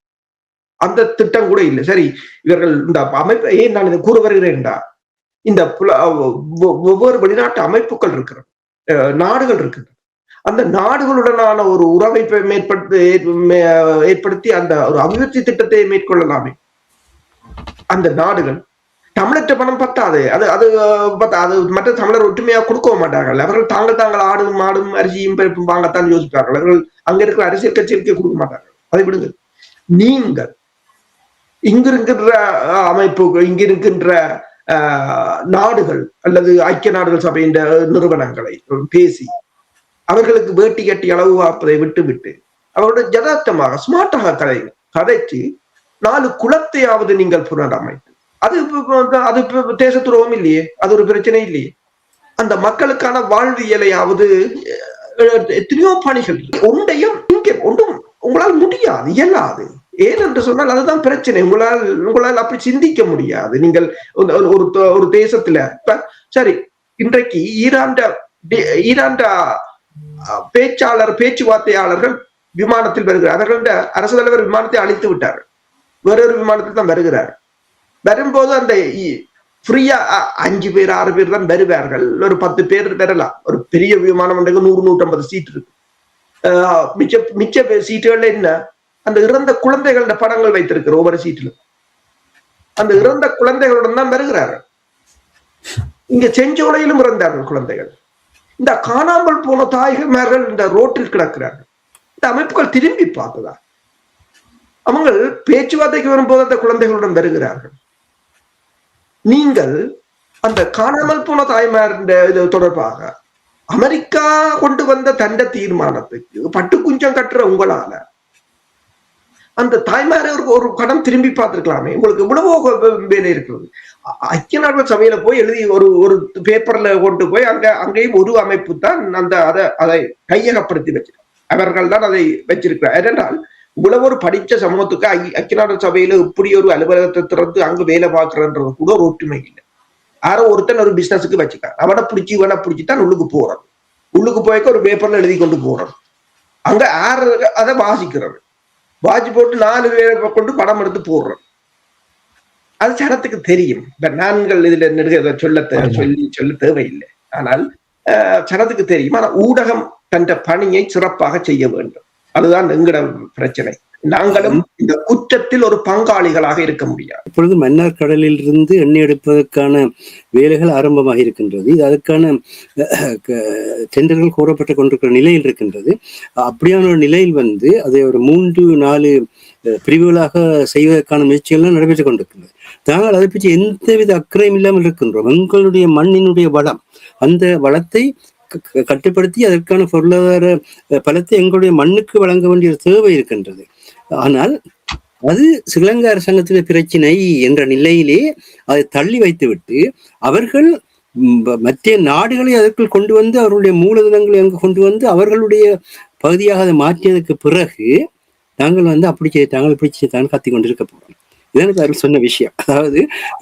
அந்த திட்டம் கூட இல்லை. சரி, இவர்கள் இந்த அமைப்பு, ஏன் நான் இதை கூற வருகிறேன்டா, இந்த ஒவ்வொரு வெளிநாட்டு அமைப்புகள் இருக்கிற நாடுகள் இருக்கின்றன. அந்த நாடுகளுடனான ஒரு உறவை ஏற்படுத்தி அந்த ஒரு அபிவிருத்தி திட்டத்தை மேற்கொள்ளலாமே. அந்த நாடுகள் தமிழற்ற பணம் பத்தாது, அது மற்ற தமிழர் ஒற்றுமையா கொடுக்க மாட்டார்கள். அவர்கள் தாங்கள் ஆடும் மாடும் அரிசியும் பருப்பும் வாங்கத்தான் யோசிப்பார்கள். அவர்கள் அங்க இருக்கிற அரசியல் கட்சிகளுக்கே கொடுக்க மாட்டார்கள். அதை விடுங்க. நீங்கள் இங்கிருக்கின்ற அமைப்பு, இங்கிருக்கின்ற நாடுகள் அல்லது ஐக்கிய நாடுகள் சபையின் நிறுவனங்களை பேசி அவர்களுக்கு வேட்டி கட்டி அளவு பார்ப்பதை விட்டு அவருடைய யதார்த்தமாக ஸ்மார்ட்டாக கதைச்சு 4 குளத்தையாவது நீங்கள் புனரமைத்து, அது தேச துரோகம் இல்லையே, அது ஒரு பிரச்சனை இல்லையே. அந்த மக்களுக்கான வாழ்வியலையாவது, எத்தனையோ பணிகள் ஒன்றையும் ஒன்றும் உங்களால் முடியாது, இயலாது. ஏனென்று சொன்னால் அதுதான் பிரச்சனை. உங்களால் அப்படி சிந்திக்க முடியாது. நீங்கள் ஒரு தேசத்துல சரி, இன்றைக்கு ஈரான் ஈரான் பேச்சுவார்த்தையாளர்கள் விமானத்தில் வருகிறார். அவர்கள அரசு தலைவர் விமானத்தை அழித்து விட்டார், வேறொரு விமானத்தில் தான் வருகிறார். வரும்போது அந்த ஃப்ரீயா 5 பேர் 6 பேர் தான் வருவார்கள், ஒரு 10 பேர் வரலாம். ஒரு பெரிய விமானம் 100-150 சீட் இருக்கு. மிச்ச சீட்டுகள்ல என்ன, அந்த இறந்த குழந்தைகளோட படங்கள் வைத்திருக்கிற ஒவ்வொரு சீட்டிலும் அந்த இறந்த குழந்தைகளுடன் தான் வருகிறார்கள். இங்க செஞ்சோலையிலும் இறந்தார்கள் குழந்தைகள். இந்த காணாமல் போன தாய்மார்கள் இந்த ரோட்டில் கிடக்கிறார்கள். இந்த அமைப்புகள் திரும்பி பார்த்ததா? அவங்க பேச்சுவார்த்தைக்கு வரும்போது அந்த குழந்தைகளுடன் வருகிறார்கள். நீங்கள் அந்த காணாமல் போன தாய்மார் இது தொடர்பாக அமெரிக்கா கொண்டு வந்த தண்ட தீர்மானத்துக்கு பட்டு குஞ்சம் கட்டுற உங்களால அந்த தாய்மாரை ஒரு கடம் திரும்பி பார்த்திருக்கலாமே. உங்களுக்கு இவ்வளவோ வேலை இருக்கிறது. ஐக்கிய நாடுகள் சபையில போய் எழுதி ஒரு பேப்பர்ல கொண்டு போய் அங்கேயும் ஒரு அமைப்பு தான் அதை கையகப்படுத்தி வச்சிருக்காங்க. அவர்கள் தான் அதை வச்சிருக்கிறார். ஏனென்றால் இவ்வளவு ஒரு படிச்ச சமூகத்துக்கு ஐக்கிய நாடு சபையில இப்படி ஒரு அலுவலகத்தை திறந்து அங்கு வேலை பார்க்கறன்றது கூட ஒரு ஒற்றுமை இல்லை. யாரோ ஒருத்தன் ஒரு பிசினஸுக்கு வச்சுக்கான், அவனை பிடிச்சித்தான் உள்ளுக்கு போறது. உள்ளுக்கு போய்க்க ஒரு பேப்பர்ல எழுதி கொண்டு போறது. அங்க யாரு அதை வாசிக்கிறது, வாசி போட்டு 4 பேரை கொண்டு படம் எடுத்து போடுறது. அது ஜனத்துக்கு தெரியும். நான்கள் இதுல சொல்ல தேவையில்லை. ஆனால் ஜனத்துக்கு தெரியும். ஆனா ஊடகம் தன் பணியை சிறப்பாக செய்ய வேண்டும். அதுதான் எங்கட பிரச்சனை. நாங்களும் இந்த குற்றத்தில் ஒரு பங்காளிகளாக இருக்க முடியாது. இப்பொழுது மன்னார் கடலில் இருந்து எண்ணெய் எடுப்பதற்கான வேலைகள் ஆரம்பமாக இருக்கின்றது. இது அதற்கான டெண்டர்கள் கோரப்பட்டு கொண்டிருக்கிற நிலையில் இருக்கின்றது. அப்படியான ஒரு நிலையில் அதை ஒரு 3-4 பிரிவுகளாக செய்வதற்கான முயற்சிகள்லாம் நடைபெற்றுக் கொண்டிருக்கின்றது. நாங்கள் அதை பற்றி எந்தவித அக்கறையும் இல்லாமல் இருக்கின்றோம். எங்களுடைய மண்ணினுடைய வளம், அந்த வளத்தை கட்டுப்படுத்தி அதற்கான பொருளாதார பலத்தை எங்களுடைய மண்ணுக்கு வழங்க வேண்டிய தேவை இருக்கின்றது. ஆனால் அது ஸ்ரீலங்கா அரசாங்கத்துடைய பிரச்சினை என்ற நிலையிலே அதை தள்ளி வைத்துவிட்டு அவர்கள் மற்ற நாடுகளை அதற்குள் கொண்டு வந்து அவர்களுடைய மூலதனங்களை அங்கு கொண்டு வந்து அவர்களுடைய பகுதியாக அதை மாற்றியதற்கு பிறகு நாங்கள் அப்படி செய்தாங்க இப்படி செய்தாங்க கத்தி கொண்டிருக்க போறோம். இதான் அவர் சொன்ன விஷயம். அதாவது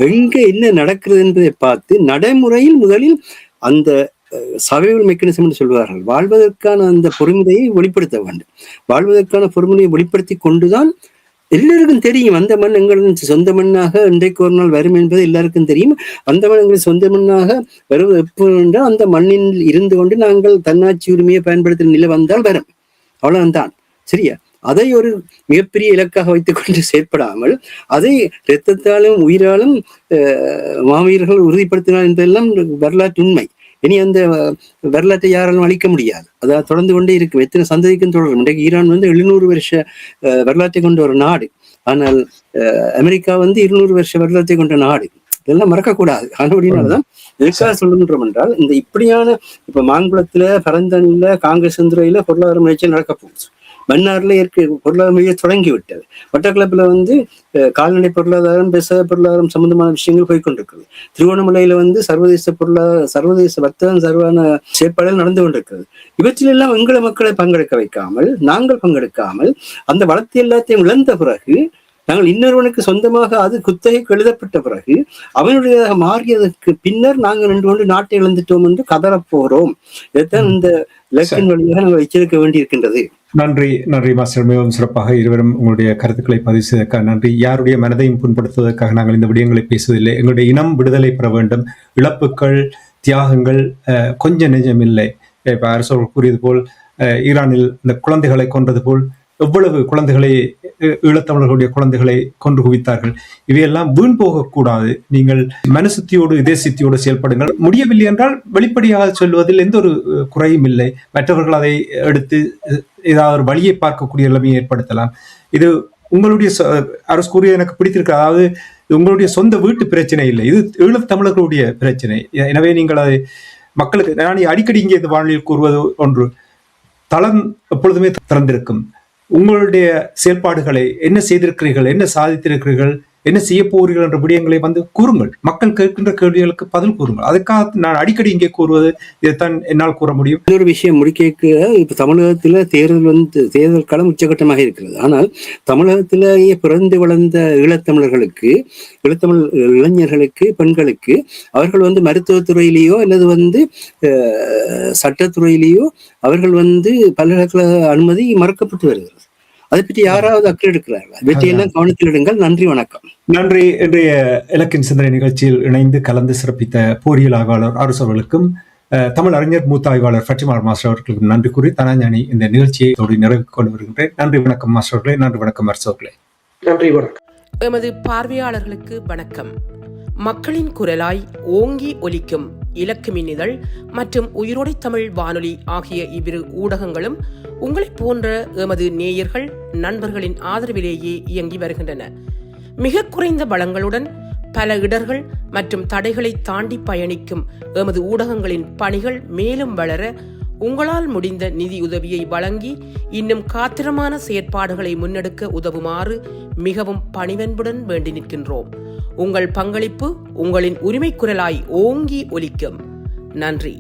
எங்க என்ன நடக்கிறது என்பதை பார்த்து நடைமுறையில் முதலில் அந்த சர்வைவல் மெக்கானிசம் என்று சொல்வார்கள், வாழ்வதற்கான அந்த பொறுமுறையை வெளிப்படுத்த வேண்டும். வாழ்வதற்கான பொறுமுறையை வெளிப்படுத்தி கொண்டுதான் எல்லாருக்கும் தெரியும் அந்த மண் எங்களுக்கு சொந்த மண்ணாக இன்றைக்கு ஒரு நாள் வரும் என்பது எல்லாருக்கும் தெரியும். அந்த மண் எங்களுக்கு சொந்த மண்ணாக வருவது எப்போ என்றால் அந்த மண்ணில் இருந்து கொண்டு நாங்கள் தன்னாட்சி உரிமையை பயன்படுத்தும் நிலை வந்தால் வரும். அவ்வளவுதான். சரியா? அதை ஒரு மிகப்பெரிய இலக்காக வைத்துக் கொண்டு செயற்படாமல் அதை இரத்தத்தாலும் உயிராலும் மாவீரர்கள் உறுதிப்படுத்தினார் என்பதெல்லாம் வரலாற்று உண்மை. இனி அந்த வரலாற்றை யாராலும் அழிக்க முடியாது. அதாவது தொடர்ந்து கொண்டே இருக்கும். எத்தனை சந்ததிக்கும் தொடரும். இன்றைக்கு ஈரான் 700 வருஷ வரலாற்றை கொண்ட ஒரு நாடு. ஆனால் அமெரிக்கா 200 வருஷ வரலாற்றை கொண்ட நாடு. இதெல்லாம் மறக்கக்கூடாது. அப்படின்னால்தான் எதுக்காக சொல்லுகின்றோம் என்றால் இந்த இப்படியான இப்ப மாங்குளத்துல பரந்தன்ல காங்கிரஸ் துறையில பொருளாதார முயற்சி நடக்க போகுது. மன்னார்ல பொருளாதார முயற்சி தொடங்கிவிட்டது. மட்டக்களப்புல கால்நடை பொருளாதாரம், விவசாய பொருளாதாரம் சம்பந்தமான விஷயங்கள் போய்கொண்டிருக்கிறது. திருவண்ணாமலையில சர்வதேச வர்த்தகம் சர்வான செயற்பாடுகள் நடந்து கொண்டிருக்கிறது. இவற்றிலெல்லாம் எங்களை மக்களை பங்கெடுக்க வைக்காமல், நாங்கள் பங்கெடுக்காமல் அந்த வளத்தை எல்லாத்தையும் இழந்த பிறகு நாங்கள் இன்னொருவனுக்கு சொந்தமாக அது குத்தகைக்கு எழுதப்பட்ட பிறகு அவனுடையதாக மாறியதற்கு பின்னர் நாங்கள் 2 நாட்டை இழந்துட்டோம் என்று கதறப்போகிறோம். இதைத்தான் இந்த இலக்கின் வழியாக நாங்கள் வச்சிருக்க வேண்டியிருக்கின்றது. நன்றி மாஸ்டர். மிகவும் சிறப்பாக இருவரும் உங்களுடைய கருத்துக்களை பதிவு செய்வதற்காக நன்றி. யாருடைய மனதையும் புண்படுத்துவதற்காக நாங்கள் இந்த விடயங்களை பேசுவதில்லை. எங்களுடைய இனம் விடுதலை பெற வேண்டும். இழப்புகள், தியாகங்கள் கொஞ்சம் நெஞ்சம் இல்லை. இப்ப அரசு கூறியது போல் ஈரானில் இந்த குழந்தைகளை கொன்றது போல் எவ்வளவு குழந்தைகளை, ஈழத்தமிழர்களுடைய குழந்தைகளை கொன்று குவித்தார்கள். இவையெல்லாம் வீண் போகக்கூடாது. நீங்கள் மனசுத்தியோடு இதயசித்தியோடு செயல்படுங்கள். முடியவில்லை என்றால் வெளிப்படையாக சொல்வதில் எந்த ஒரு குறையும் இல்லை. மற்றவர்கள் அதை எடுத்து ஏதாவது ஒரு வழியை பார்க்கக்கூடிய நிலைமையை ஏற்படுத்தலாம். இது உங்களுடைய அரசு கூறிய எனக்கு பிடித்திருக்கு. அதாவது உங்களுடைய சொந்த வீட்டு பிரச்சனை இல்லை, இது ஈழத்தமிழர்களுடைய பிரச்சனை. எனவே நீங்கள் அதை மக்களுக்கு, நான் அடிக்கடி இங்கே இந்த வானொலியில் கூறுவது ஒன்று, தளம் எப்பொழுதுமே திறந்திருக்கும். உங்களுடைய செயல்பாடுகளை என்ன செய்திருக்கிறீர்கள், என்ன சாதித்திருக்கிறீர்கள், என்ன செய்ய போகிறீர்கள் என்ற விடயங்களை வந்து கூறுங்கள். மக்கள் கேட்கின்ற கேள்விகளுக்கு பதில் கூறுங்கள். அதுக்காக நான் அடிக்கடி இங்கே கூறுவது இதைத்தான் என்னால் கூற முடியும். இன்னொரு விஷயம் முடிக்க, இப்ப தமிழகத்துல தேர்தல் களம் உச்சகட்டமாக இருக்கிறது. ஆனால் தமிழகத்திலேயே பிறந்து வளர்ந்த ஈழத்தமிழ் இளைஞர்களுக்கு, பெண்களுக்கு அவர்கள் வந்து மருத்துவத்துறையிலேயோ அல்லது சட்டத்துறையிலேயோ அவர்கள் பல்கலைக்கழக அனுமதி மறுக்கப்பட்டு வருகிறது. அதை பற்றி யாராவது அக்கறை எடுக்கிறார்கள்? வெற்றியெல்லாம் கவனத்தில் எடுங்கள். நன்றி, வணக்கம். நன்றி. இன்றைய இலக்கின் சிந்தனை நிகழ்ச்சியில் இணைந்து கலந்து சிறப்பித்த பொறியியல் ஆய்வாளர் அரசு அவர்களுக்கும் தமிழ் அறிஞர் மூத்த ஆய்வாளர் ஃபட்டிமார் மாஸ்டர் அவர்களுக்கும் நன்றி கூறி தனாஞானி இந்த நிகழ்ச்சியை நிறைவு கொண்டு வருகின்றேன். நன்றி, வணக்கம் மாஸ்டர் அவர்களே. நன்றி, வணக்கம் அரசு அவர்களே. நன்றி, வணக்கம். எமது பார்வையாளர்களுக்கு வணக்கம். மக்களின் குரலாய் ஓங்கி ஒலிக்கும் இலக்கு மின்னிதழ் மற்றும் உயிரோடை தமிழ் வானொலி ஆகிய இவ்விரு ஊடகங்களும் உங்களைப் போன்ற எமது நேயர்கள், நண்பர்களின் ஆதரவிலேயே இயங்கி வருகின்றன. மிக குறைந்த பலங்களுடன் பல இடர்கள் மற்றும் தடைகளை தாண்டி பயணிக்கும் எமது ஊடகங்களின் பணிகள் மேலும் வளர உங்களால் முடிந்த நிதி உதவியை வழங்கி இன்னும் காத்திரமான செயற்பாடுகளை முன்னெடுக்க உதவுமாறு மிகவும் பணிவன்புடன் வேண்டி நிற்கின்றோம். உங்கள் பங்களிப்பு உங்களின் உரிமை குரலாய் ஓங்கி ஒலிக்கும். நன்றி.